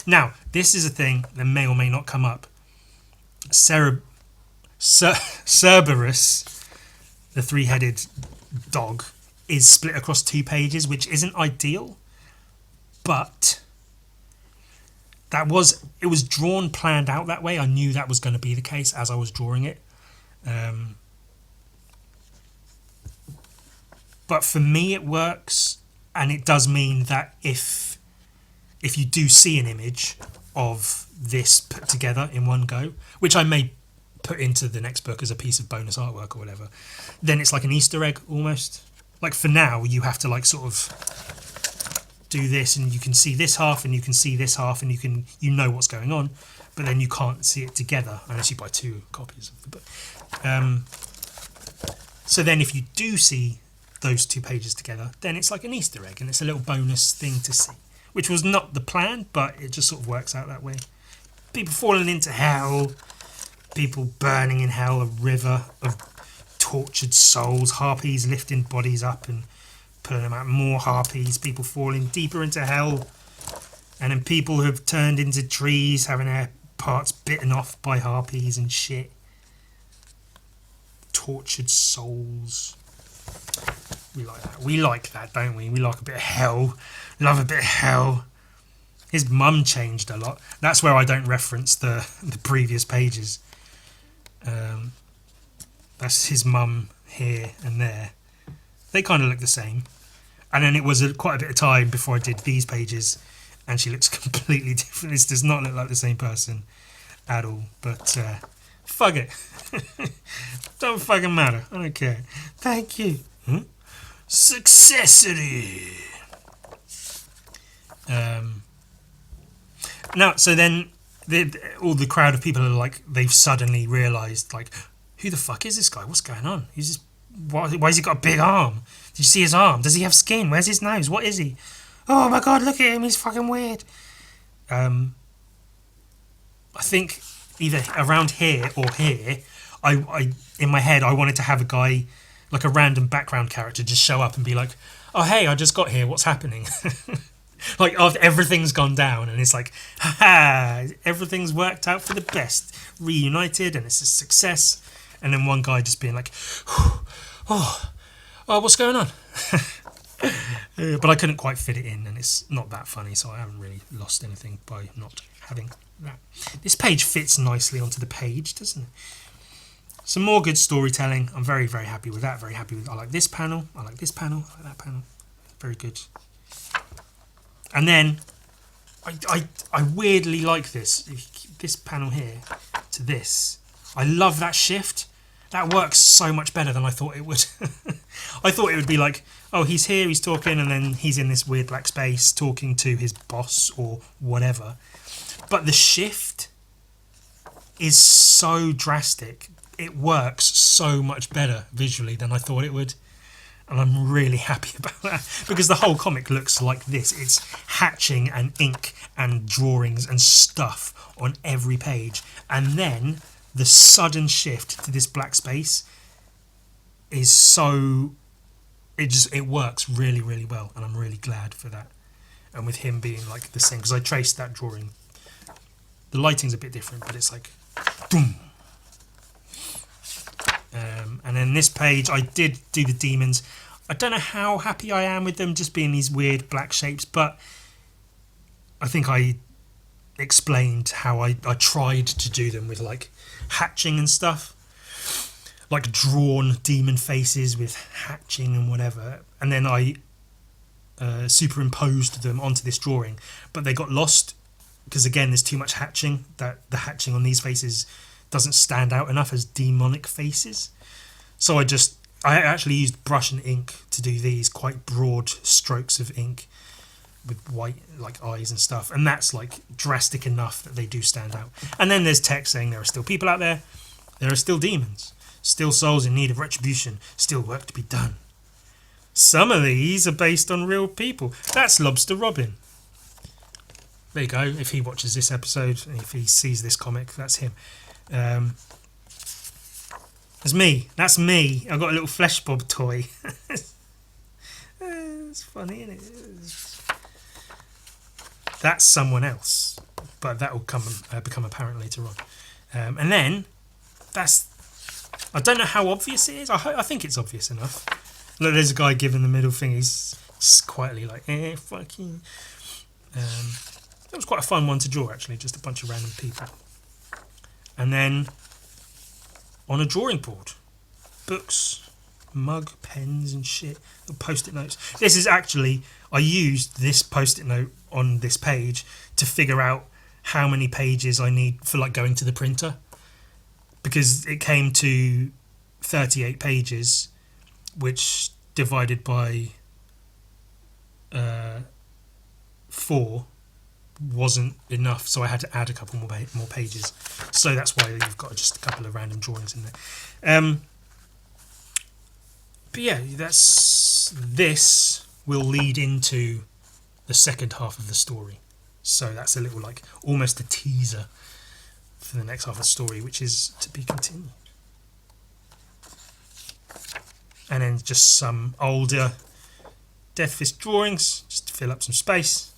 Now this is a thing that may or may not come up. Cerberus, the three-headed dog, is split across 2 pages, which isn't ideal, but it was drawn, planned out that way. I knew that was going to be the case as I was drawing it. But for me, it works, and it does mean that if you do see an image of this put together in one go, which I may put into the next book as a piece of bonus artwork or whatever, then it's like an Easter egg almost. Like for now, you have to like sort of do this, and you can see this half and you can see this half, and you know what's going on, but then you can't see it together unless you buy 2 copies of the book. So then if you do see those 2 pages together, then it's like an Easter egg, and it's a little bonus thing to see, which was not the plan, but it just sort of works out that way. People falling into hell, people burning in hell, a river of tortured souls, harpies lifting bodies up and pulling them out, more harpies, people falling deeper into hell, and then people who have turned into trees having their parts bitten off by harpies and shit. Tortured souls. We like that. We like that, don't we? We like a bit of hell. Love a bit of hell. His mum changed a lot. That's where I don't reference the previous pages. That's his mum here and there. They kind of look the same. And then it was quite a bit of time before I did these pages, and she looks completely different. This does not look like the same person at all. But fuck it. Don't fucking matter. I don't care. Thank you. Successity. Now, so then all the crowd of people are like, they've suddenly realised, like, who the fuck is this guy? What's going on? He's just, why has he got a big arm? Did you see his arm? Does he have skin? Where's his nose? What is he? Oh my god, look at him, he's fucking weird. I think either around here or here, I in my head, I wanted to have a guy, like a random background character, just show up and be like, oh hey, I just got here, what's happening? Like after everything's gone down and it's like, haha, everything's worked out for the best, reunited and it's a success. And then one guy just being like, oh, what's going on? But I couldn't quite fit it in, and it's not that funny, so I haven't really lost anything by not having that. This page fits nicely onto the page, doesn't it? Some more good storytelling. I'm very, very happy with that. Very happy with. I like this panel. I like this panel. I like that panel. Very good. And then I weirdly like this. If you keep this panel here to this, I love that shift. That works so much better than I thought it would. I thought it would be like, oh, he's here, he's talking, and then he's in this weird black space talking to his boss or whatever. But the shift is so drastic. It works so much better visually than I thought it would. And I'm really happy about that, because the whole comic looks like this. It's hatching and ink and drawings and stuff on every page. And then the sudden shift to this black space is so... It works really, really well, and I'm really glad for that. And with him being like the same, because I traced that drawing. The lighting's a bit different, but it's like... Boom. And then this page, I did do the demons. I don't know how happy I am with them just being these weird black shapes, but I think I explained how I tried to do them with like hatching and stuff. Like drawn demon faces with hatching and whatever. And then I superimposed them onto this drawing. But they got lost because, again, there's too much hatching. That the hatching on these faces doesn't stand out enough as demonic faces. So I actually used brush and ink to do these quite broad strokes of ink with white like eyes and stuff, and that's like drastic enough that they do stand out. And then there's text saying there are still people out there, there are still demons, still souls in need of retribution, still work to be done. Some of these are based on real people. That's Lobster Robin. There you go. If he watches this episode, if he sees this comic, that's him. That's me. That's me. I've got a little Flesh Bob toy. It's funny, isn't it? That's someone else, but that will become apparent later on. And then that's... I don't know how obvious it is. I think it's obvious enough. Look, there's a guy giving the middle thing. He's quietly like, fuck you. That was quite a fun one to draw, actually. Just a bunch of random people. And then on a drawing board, books, mug, pens and shit, post-it notes. This is actually, I used this post-it note on this page to figure out how many pages I need for like going to the printer, because it came to 38 pages, which divided by 4 wasn't enough, so I had to add a couple more pages. So that's why you've got just a couple of random drawings in there. But yeah, this will lead into the second half of the story. So that's a little like almost a teaser for the next half of the story, which is to be continued. And then just some older Death Fist drawings just to fill up some space.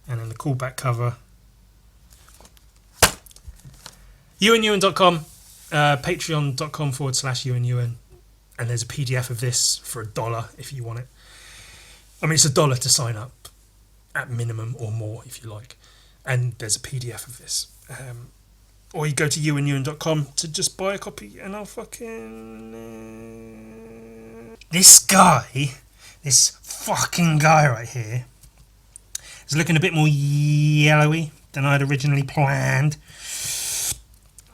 And then the callback cover. ewan.com, patreon.com/ewan. And there's a PDF of this for $1 if you want it. I mean, it's $1 to sign up at minimum, or more if you like. And there's a PDF of this. Or you go to ewan.com to just buy a copy, and I'll fucking... This fucking guy right here is looking a bit more yellowy than I'd originally planned.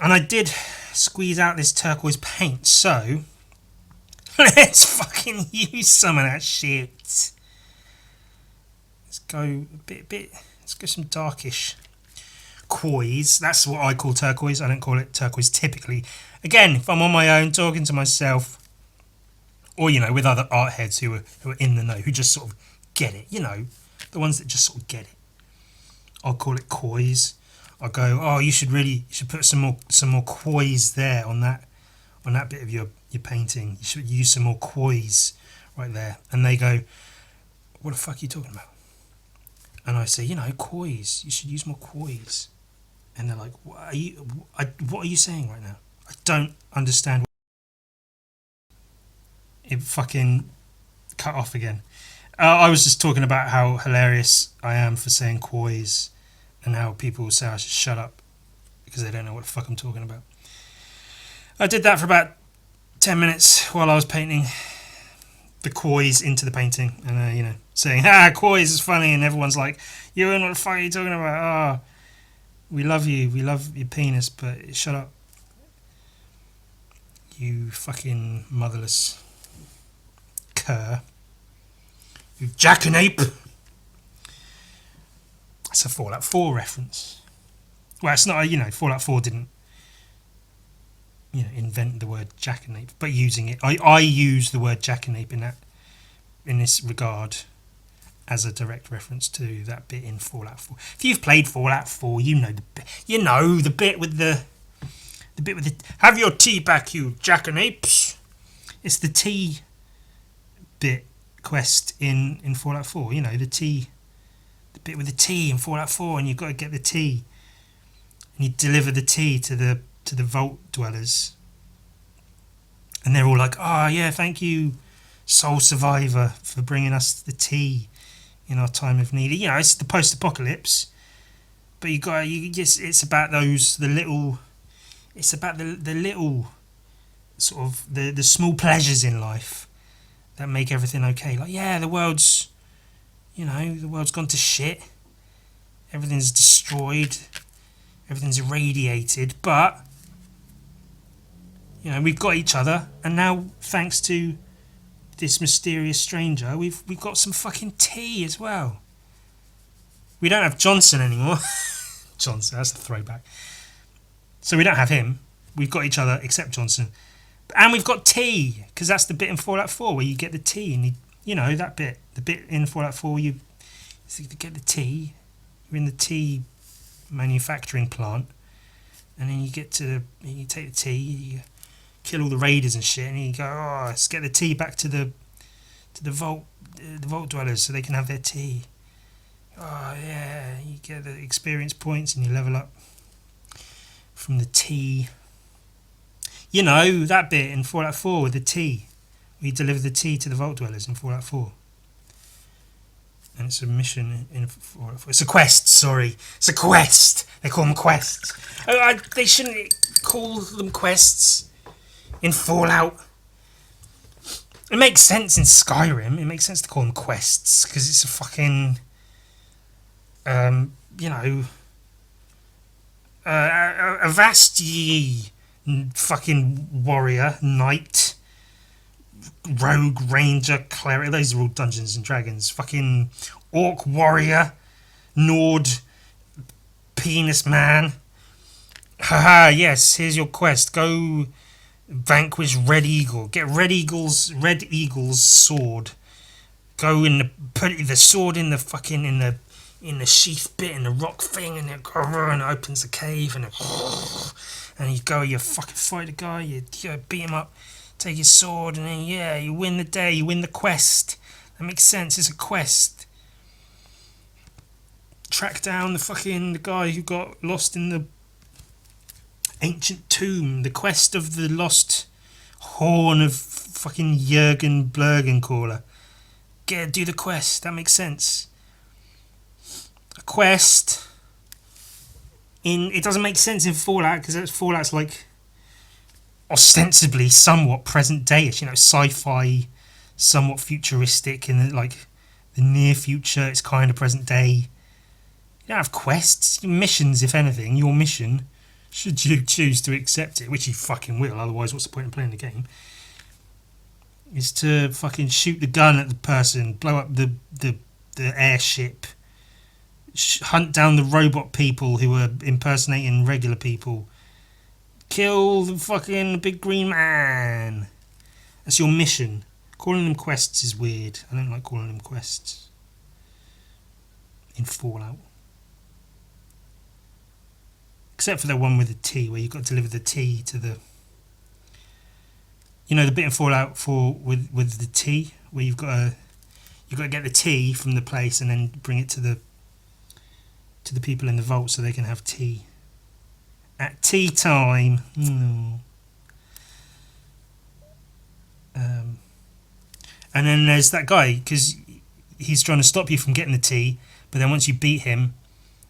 And I did squeeze out this turquoise paint, so let's fucking use some of that shit. Let's go a bit. Let's go some darkish turquoise. That's what I call turquoise. I don't call it turquoise typically. Again, if I'm on my own talking to myself, or with other art heads who are in the know, who just sort of get it, the ones that just sort of get it, I'll call it coise. I'll go, oh, you should put some more coise there on that bit of your painting. You should use some more coise right there. And they go, what the fuck are you talking about? And I say, coise. You should use more coise. And they're like, what are you saying right now? I don't understand. It fucking cut off again. I was just talking about how hilarious I am for saying coise, and how people say I should shut up because they don't know what the fuck I'm talking about. I did that for about 10 minutes while I was painting the coise into the painting, and saying, coise is funny, and everyone's like, Ewan, what the fuck are you talking about? We love you, we love your penis, but shut up, you fucking motherless cur, you jackanape. It's a Fallout 4 reference. Well, it's not, Fallout 4 didn't, invent the word jackanape, but using it, I use the word jackanape in this regard as a direct reference to that bit in Fallout 4. If you've played Fallout 4, you know the bit with the have your tea back, you jackanapes. It's the tea bit quest in Fallout 4. The bit with the tea in Fallout 4, and you've got to get the tea, and you deliver the tea to the vault dwellers, and they're all like, "Oh yeah, thank you, Soul Survivor, for bringing us the tea in our time of need." It's the post-apocalypse, but it's about the little sort of the small pleasures in life that make everything okay. Like, the world's gone to shit, everything's destroyed, everything's irradiated, but we've got each other, and now thanks to this mysterious stranger, we've got some fucking tea as well. We don't have Johnson anymore. Johnson, that's a throwback. So we don't have him. We've got each other except Johnson, and we've got tea, because that's the bit in Fallout 4 where you get the tea, and that bit, the bit in Fallout 4, you get the tea. You're in the tea manufacturing plant, and then you take the tea, you kill all the raiders and shit, and you go, oh, let's get the tea back to the vault dwellers so they can have their tea. Oh yeah, you get the experience points and you level up from the tea. That bit in Fallout 4 with the tea, where you deliver the tea to the vault dwellers in Fallout 4. And it's a mission in Fallout 4. It's a quest, sorry. It's a quest. They call them quests. They shouldn't call them quests in Fallout. It makes sense in Skyrim. It makes sense to call them quests, because it's a fucking, avast ye, fucking warrior, knight, rogue, ranger, cleric. Those are all Dungeons and Dragons. Fucking orc warrior, Nord, penis man. Haha, yes, here's your quest. Go vanquish Red Eagle. Get Red Eagle's sword. Go put the sword in the fucking in the sheath bit in the rock thing, and it opens the cave, and you fucking fight the guy, you beat him up, take his sword, and then you win the day, you win the quest. That makes sense. It's a quest. Track down the guy who got lost in the ancient tomb. The quest of the lost horn of fucking Jürgen Blurgencaller. Do the quest. That makes sense. A quest it doesn't make sense in Fallout, because Fallout's like ostensibly somewhat present day-ish, sci-fi, somewhat futuristic, in the near future. It's kind of present day. You don't have quests, missions. If anything, your mission, should you choose to accept it, which you fucking will, otherwise what's the point in playing the game, is to fucking shoot the gun at the person, blow up the the airship. Hunt down the robot people who are impersonating regular people. Kill the fucking big green man. That's your mission. Calling them quests is weird. I don't like calling them quests in Fallout. Except for the one with the tea, where you've got to deliver the tea to the... You know, the bit in Fallout 4 with the tea, where you've got to get the tea from the place and then bring it to the people in the vault so they can have tea. At tea time. And then there's that guy, because he's trying to stop you from getting the tea, but then once you beat him,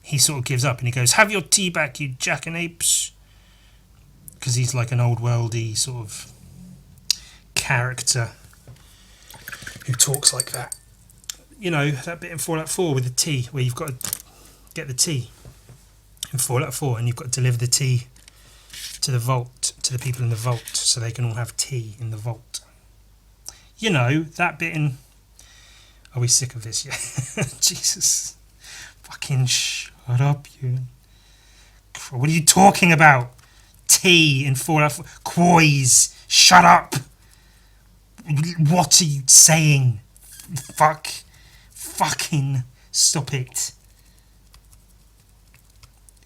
he sort of gives up and he goes, "Have your tea back, you jackanapes," because he's like an old worldy sort of character who talks like that. You know, that bit in Fallout 4 with the tea, where you've got to get the tea in Fallout 4 and you've got to deliver the tea to the vault, to the people in the vault, so they can all have tea in the vault. You know, that bit in... Are we sick of this yet? Jesus. Fucking shut up, you. What are you talking about? Tea in Fallout 4. Quoys. Shut up. What are you saying? Fucking stop it.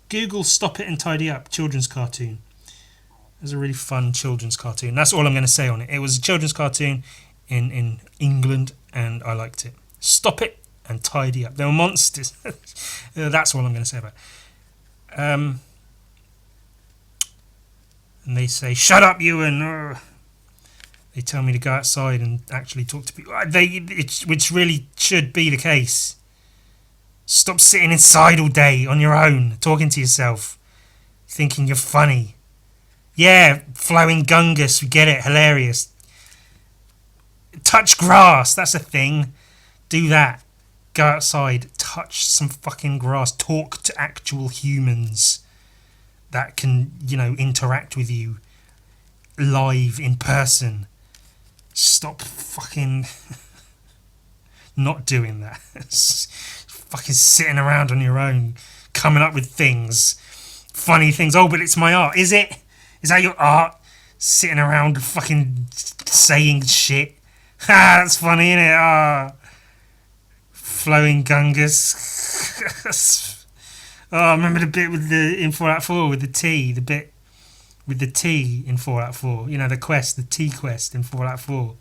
Google "Stop It and Tidy Up" children's cartoon. It was a really fun children's cartoon. That's all I'm going to say on it. It was a children's cartoon in England and I liked it. Stop it and tidy up. They were monsters. That's all I'm going to say about it. And they say, "Shut up, Ewan." They tell me to go outside and actually talk to people. Which really should be the case. Stop sitting inside all day on your own, talking to yourself, thinking you're funny. Yeah, flowing gungus, we get it, hilarious. Touch grass, that's a thing. Do that. Go outside, touch some fucking grass, talk to actual humans that can, you know, interact with you live in person. Stop fucking not doing that. Fucking sitting around on your own, coming up with things, funny things. Oh, but it's my art. Is it? Is that your art? Sitting around fucking saying shit. Ha, that's funny, isn't it? Ah, flowing gungus. Oh, I remember the bit with in Fallout 4 with the tea. The bit with the tea in Fallout 4. You know, the quest, the tea quest in Fallout 4.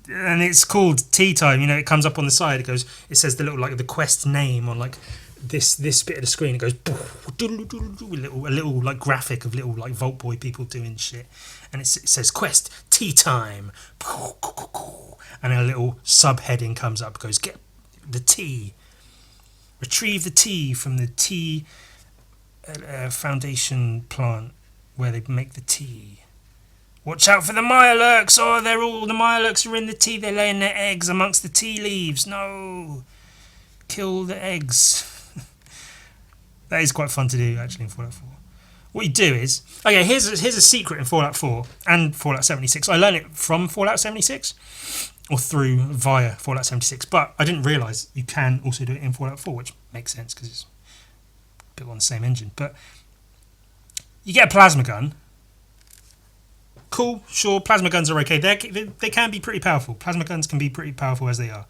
And it's called tea time. You know, it comes up on the side. It says the little, like, the quest name on, like, this bit of the screen. It goes a little like graphic of little, like, Vault Boy people doing shit. And it says quest tea time. And a little subheading comes up. Goes, get the tea. Retrieve the tea from the tea foundation plant where they make the tea. Watch out for the Mirelurks! Oh, the Mirelurks are in the tea. They're laying their eggs amongst the tea leaves. No! Kill the eggs. That is quite fun to do, actually, in Fallout 4. What you do is... Okay, here's a secret in Fallout 4 and Fallout 76. I learned it from Fallout 76, or via Fallout 76, but I didn't realise you can also do it in Fallout 4, which makes sense, because it's built on the same engine. But you get a plasma gun. Cool, sure, plasma guns are okay. They can be pretty powerful. Plasma guns can be pretty powerful as they are.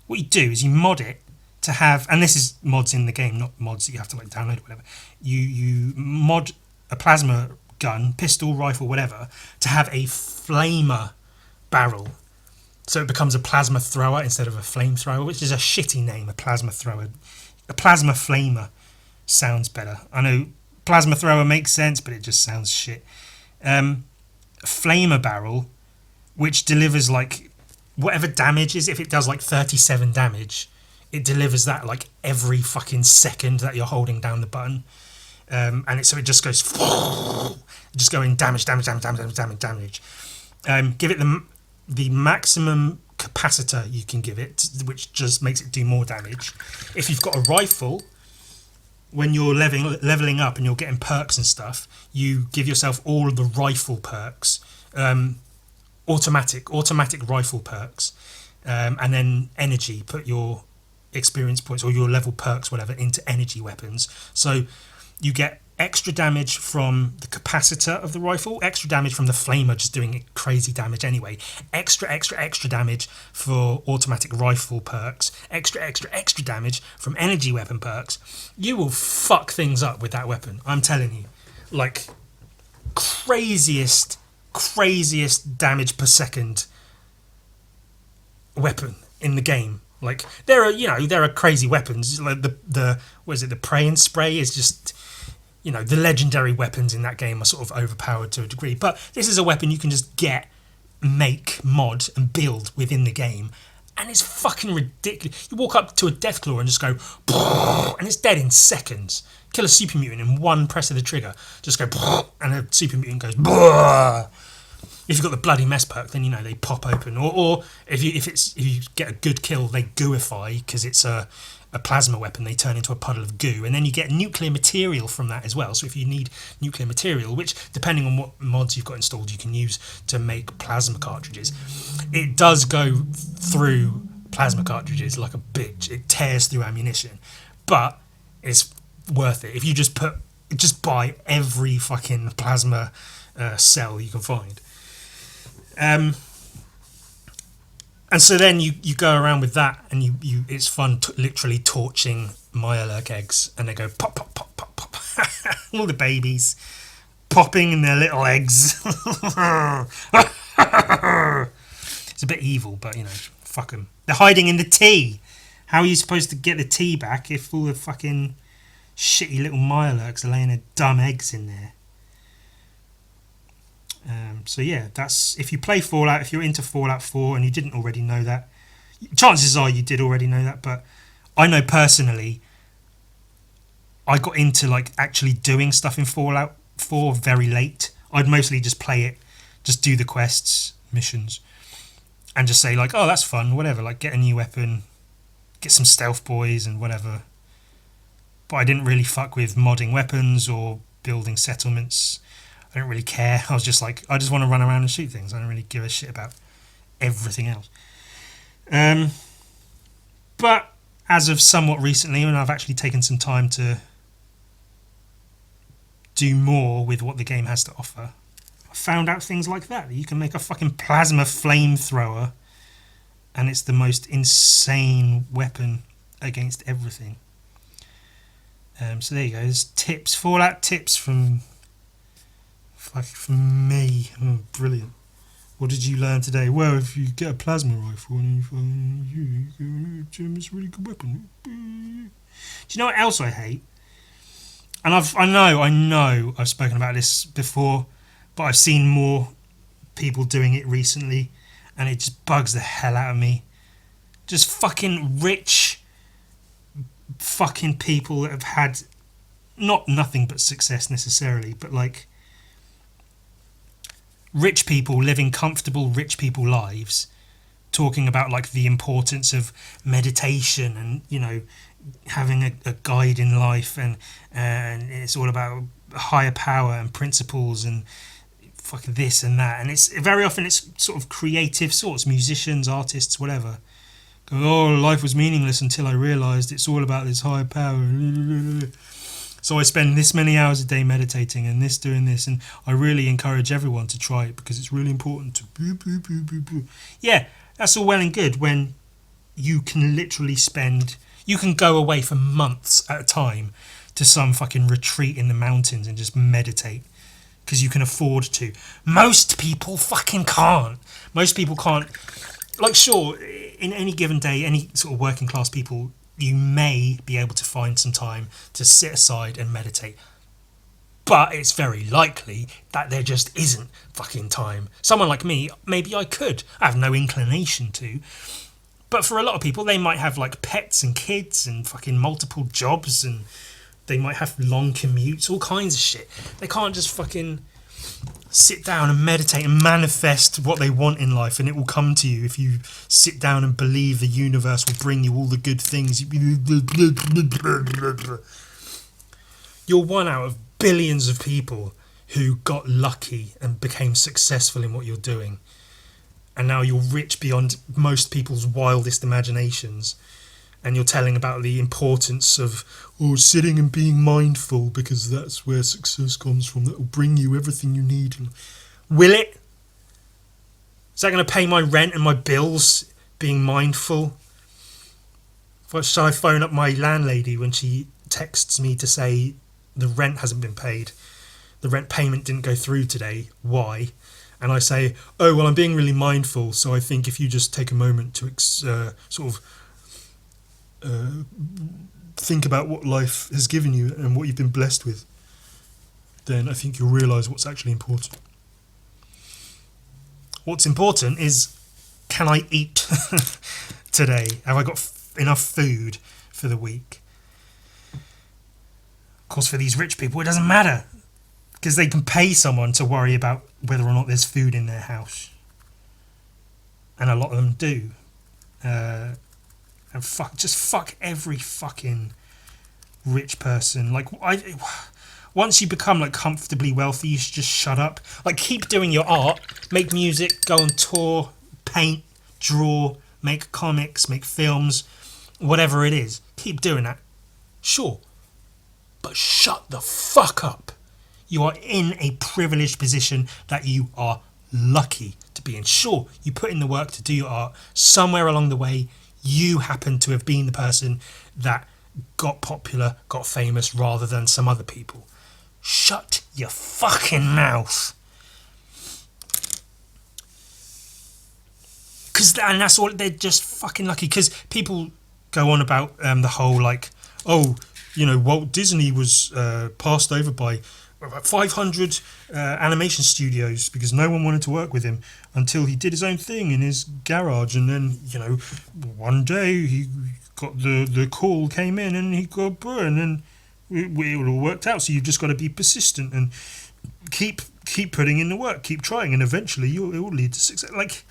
What you do is you mod it to have, and this is mods in the game, not mods that you have to, like, download or whatever. You mod a plasma gun, pistol, rifle, whatever, to have a flamer barrel. So it becomes a plasma thrower instead of a flamethrower, which is a shitty name, a plasma thrower. A plasma flamer sounds better. I know plasma thrower makes sense, but it just sounds shit. Flamer barrel, which delivers, like, whatever damage is. If it does like 37 damage, it delivers that like every fucking second that you're holding down the button, and it just goes just going damage. Give it the maximum capacitor you can give it, which just makes it do more damage. If you've got a rifle, when you're leveling up and you're getting perks and stuff, you give yourself all of the rifle perks, automatic rifle perks, and then energy. Put your experience points or your level perks, whatever, into energy weapons. So you get extra damage from the capacitor of the rifle, extra damage from the flamer just doing crazy damage anyway, extra damage for automatic rifle perks, extra damage from energy weapon perks. You will fuck things up with that weapon, I'm telling you. Like, craziest damage per second weapon in the game. Like, there are crazy weapons, like the pray and spray is just, the legendary weapons in that game are sort of overpowered to a degree. But this is a weapon you can just get, make, mod, and build within the game. And it's fucking ridiculous. You walk up to a Deathclaw and just go, and it's dead in seconds. Kill a super mutant in one press of the trigger. Just go, and a super mutant goes, if you've got the bloody mess perk, then they pop open. Or if you get a good kill, they gooify because it's a plasma weapon. They turn into a puddle of goo, and then you get nuclear material from that as well. So if you need nuclear material, which depending on what mods you've got installed, you can use to make plasma cartridges, it does go through plasma cartridges like a bitch. It tears through ammunition, but it's worth it if you just buy every fucking plasma cell you can find. And so then you go around with that, and you it's fun literally torching Mirelurk eggs, and they go pop pop pop pop pop. All the babies popping in their little eggs. It's a bit evil, but fuck them. They're hiding in the tea. How are you supposed to get the tea back if all the fucking shitty little Mirelurks are laying their dumb eggs in there? So yeah, that's if you play Fallout, if you're into Fallout 4 and you didn't already know that, chances are you did already know that, but I know personally I got into like actually doing stuff in Fallout 4 very late. I'd mostly just play it, just do the quests, missions, and just say like, oh, that's fun, whatever, like get a new weapon, get some stealth boys and whatever. But I didn't really fuck with modding weapons or building settlements. I don't really care. I was just like, I just want to run around and shoot things. I don't really give a shit about everything else. But as of somewhat recently, when I've actually taken some time to do more with what the game has to offer, I found out things like that. You can make a fucking plasma flamethrower, and it's the most insane weapon against everything. So there you go. There's tips, Fallout tips from me. Oh, brilliant. What did you learn today? Well, if you get a plasma rifle and it's a really good weapon. Do you know what else I hate? And I know I've spoken about this before, but I've seen more people doing it recently, and it just bugs the hell out of me. Just fucking rich fucking people that have had nothing but success necessarily, but like rich people living comfortable rich people lives, talking about like the importance of meditation and having a guide in life, and it's all about higher power and principles and fuck this and that, and it's very often it's sort of creative sorts, musicians, artists, whatever, go, oh, life was meaningless until I realised it's all about this higher power. So I spend this many hours a day meditating and doing this, and I really encourage everyone to try it because it's really important to Yeah, that's all well and good when you can literally you can go away for months at a time to some fucking retreat in the mountains and just meditate because you can afford to. Most people fucking can't. Most people can't. Like, sure, in any given day, any sort of working class people, you may be able to find some time to sit aside and meditate. But it's very likely that there just isn't fucking time. Someone like me, maybe I could. I have no inclination to. But for a lot of people, they might have like pets and kids and fucking multiple jobs, and they might have long commutes, all kinds of shit. They can't just fucking sit down and meditate and manifest what they want in life, and it will come to you if you sit down and believe the universe will bring you all the good things. You're one out of billions of people who got lucky and became successful in what you're doing. and now you're rich beyond most people's wildest imaginations, and you're telling about the importance of sitting and being mindful because that's where success comes from. That will bring you everything you need. Will it? Is that going to pay my rent and my bills? Being mindful? Shall I phone up my landlady when she texts me to say the rent hasn't been paid? The rent payment didn't go through today. Why? And I say, oh, well, I'm being really mindful, so I think if you just take a moment to think about what life has given you and what you've been blessed with, then I think you'll realise what's actually important. What's important is, can I eat today? Have I got enough food for the week? Of course, for these rich people, it doesn't matter, because they can pay someone to worry about whether or not there's food in their house. And a lot of them do. And fuck every fucking rich person. Like, once you become like comfortably wealthy, you should just shut up. Like, keep doing your art, make music, go on tour, paint, draw, make comics, make films, whatever it is. Keep doing that. Sure. But shut the fuck up. You are in a privileged position that you are lucky to be in. Sure, you put in the work to do your art. Somewhere along the way, you happen to have been the person that got popular, got famous, rather than some other people. Shut your fucking mouth. And that's all, they're just fucking lucky. Because people go on about the whole, like, Walt Disney was passed over by 500 animation studios because no one wanted to work with him until he did his own thing in his garage, and then one day he got the call came in and he got burned, and it all worked out. So you've just got to be persistent and keep putting in the work, keep trying, and eventually it will lead to success. Like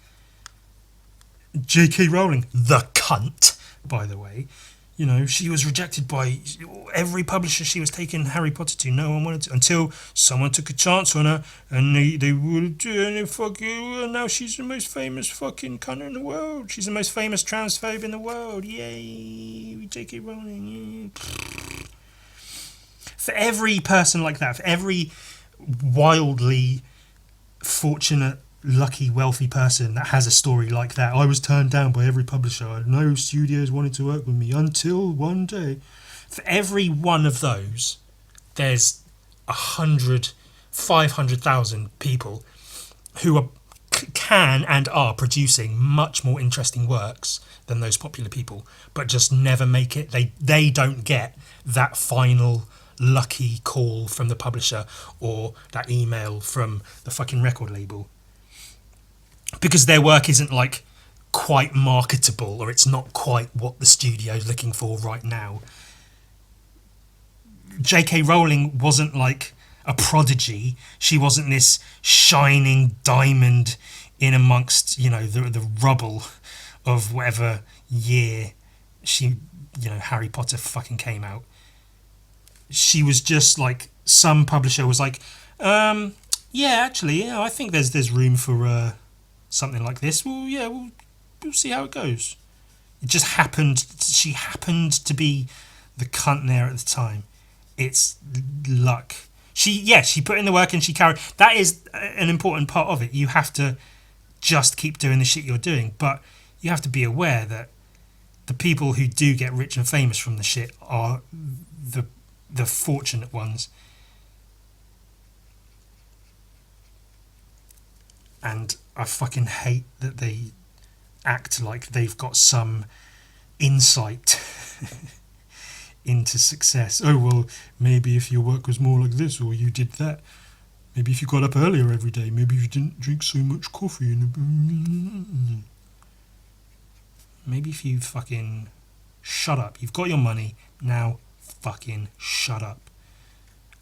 J.K. Rowling, the cunt, by the way. She was rejected by every publisher she was taking Harry Potter to. No one wanted to, until someone took a chance on her, and they would do it, and now she's the most famous fucking cunt in the world. She's the most famous transphobe in the world. Yay, J.K. Rowling. Yay. For every person like that, for every wildly fortunate, lucky, wealthy person that has a story like that. I was turned down by every publisher. No studios wanted to work with me until one day. For every one of those, there's 500,000 people who can and are producing much more interesting works than those popular people, but just never make it. They don't get that final lucky call from the publisher or that email from the fucking record label. Because their work isn't like quite marketable, or it's not quite what the studio's looking for right now. J.K. Rowling wasn't like a prodigy. She wasn't this shining diamond in amongst, the rubble of whatever year Harry Potter fucking came out. She was just like, some publisher was like, I think there's room for something like this. Well, yeah, we'll see how it goes. It just happened. She happened to be the cunt there at the time. It's luck. She put in the work and she carried. That is an important part of it. You have to just keep doing the shit you're doing, but you have to be aware that the people who do get rich and famous from the shit are the fortunate ones. And I fucking hate that they act like they've got some insight into success. Oh, well, maybe if your work was more like this, or you did that. Maybe if you got up earlier every day. Maybe if you didn't drink so much coffee. Maybe if you fucking shut up. You've got your money, now fucking shut up.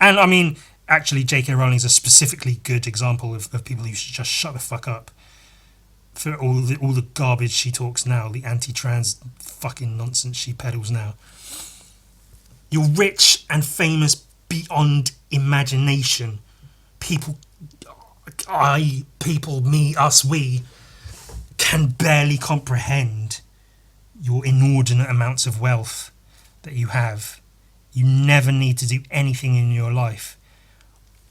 And I mean, actually, J.K. Rowling's a specifically good example of people who should just shut the fuck up. For all the garbage she talks now, the anti-trans fucking nonsense she peddles now. You're rich and famous beyond imagination. People, me, us, we. can barely comprehend your inordinate amounts of wealth that you have. You never need to do anything in your life.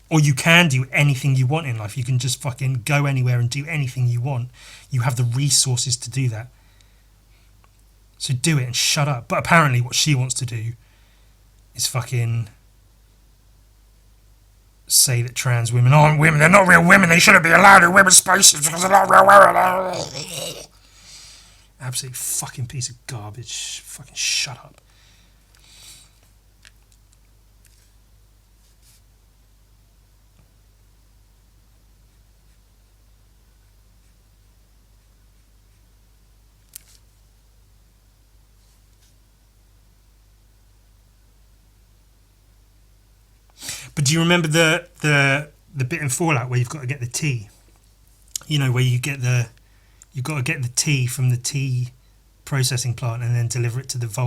Or you can do anything you want in life. You can just fucking go anywhere and do anything you want. You have the resources to do that. So do it and shut up. But apparently what she wants to do is fucking say that trans women aren't women. They're not real women. They shouldn't be allowed in women's spaces because they're not real women. Absolute fucking piece of garbage. Fucking shut up. But do you remember the bit in Fallout where you've got to get the tea? You know, where you've got to get the tea from the tea processing plant and then deliver it to the vault.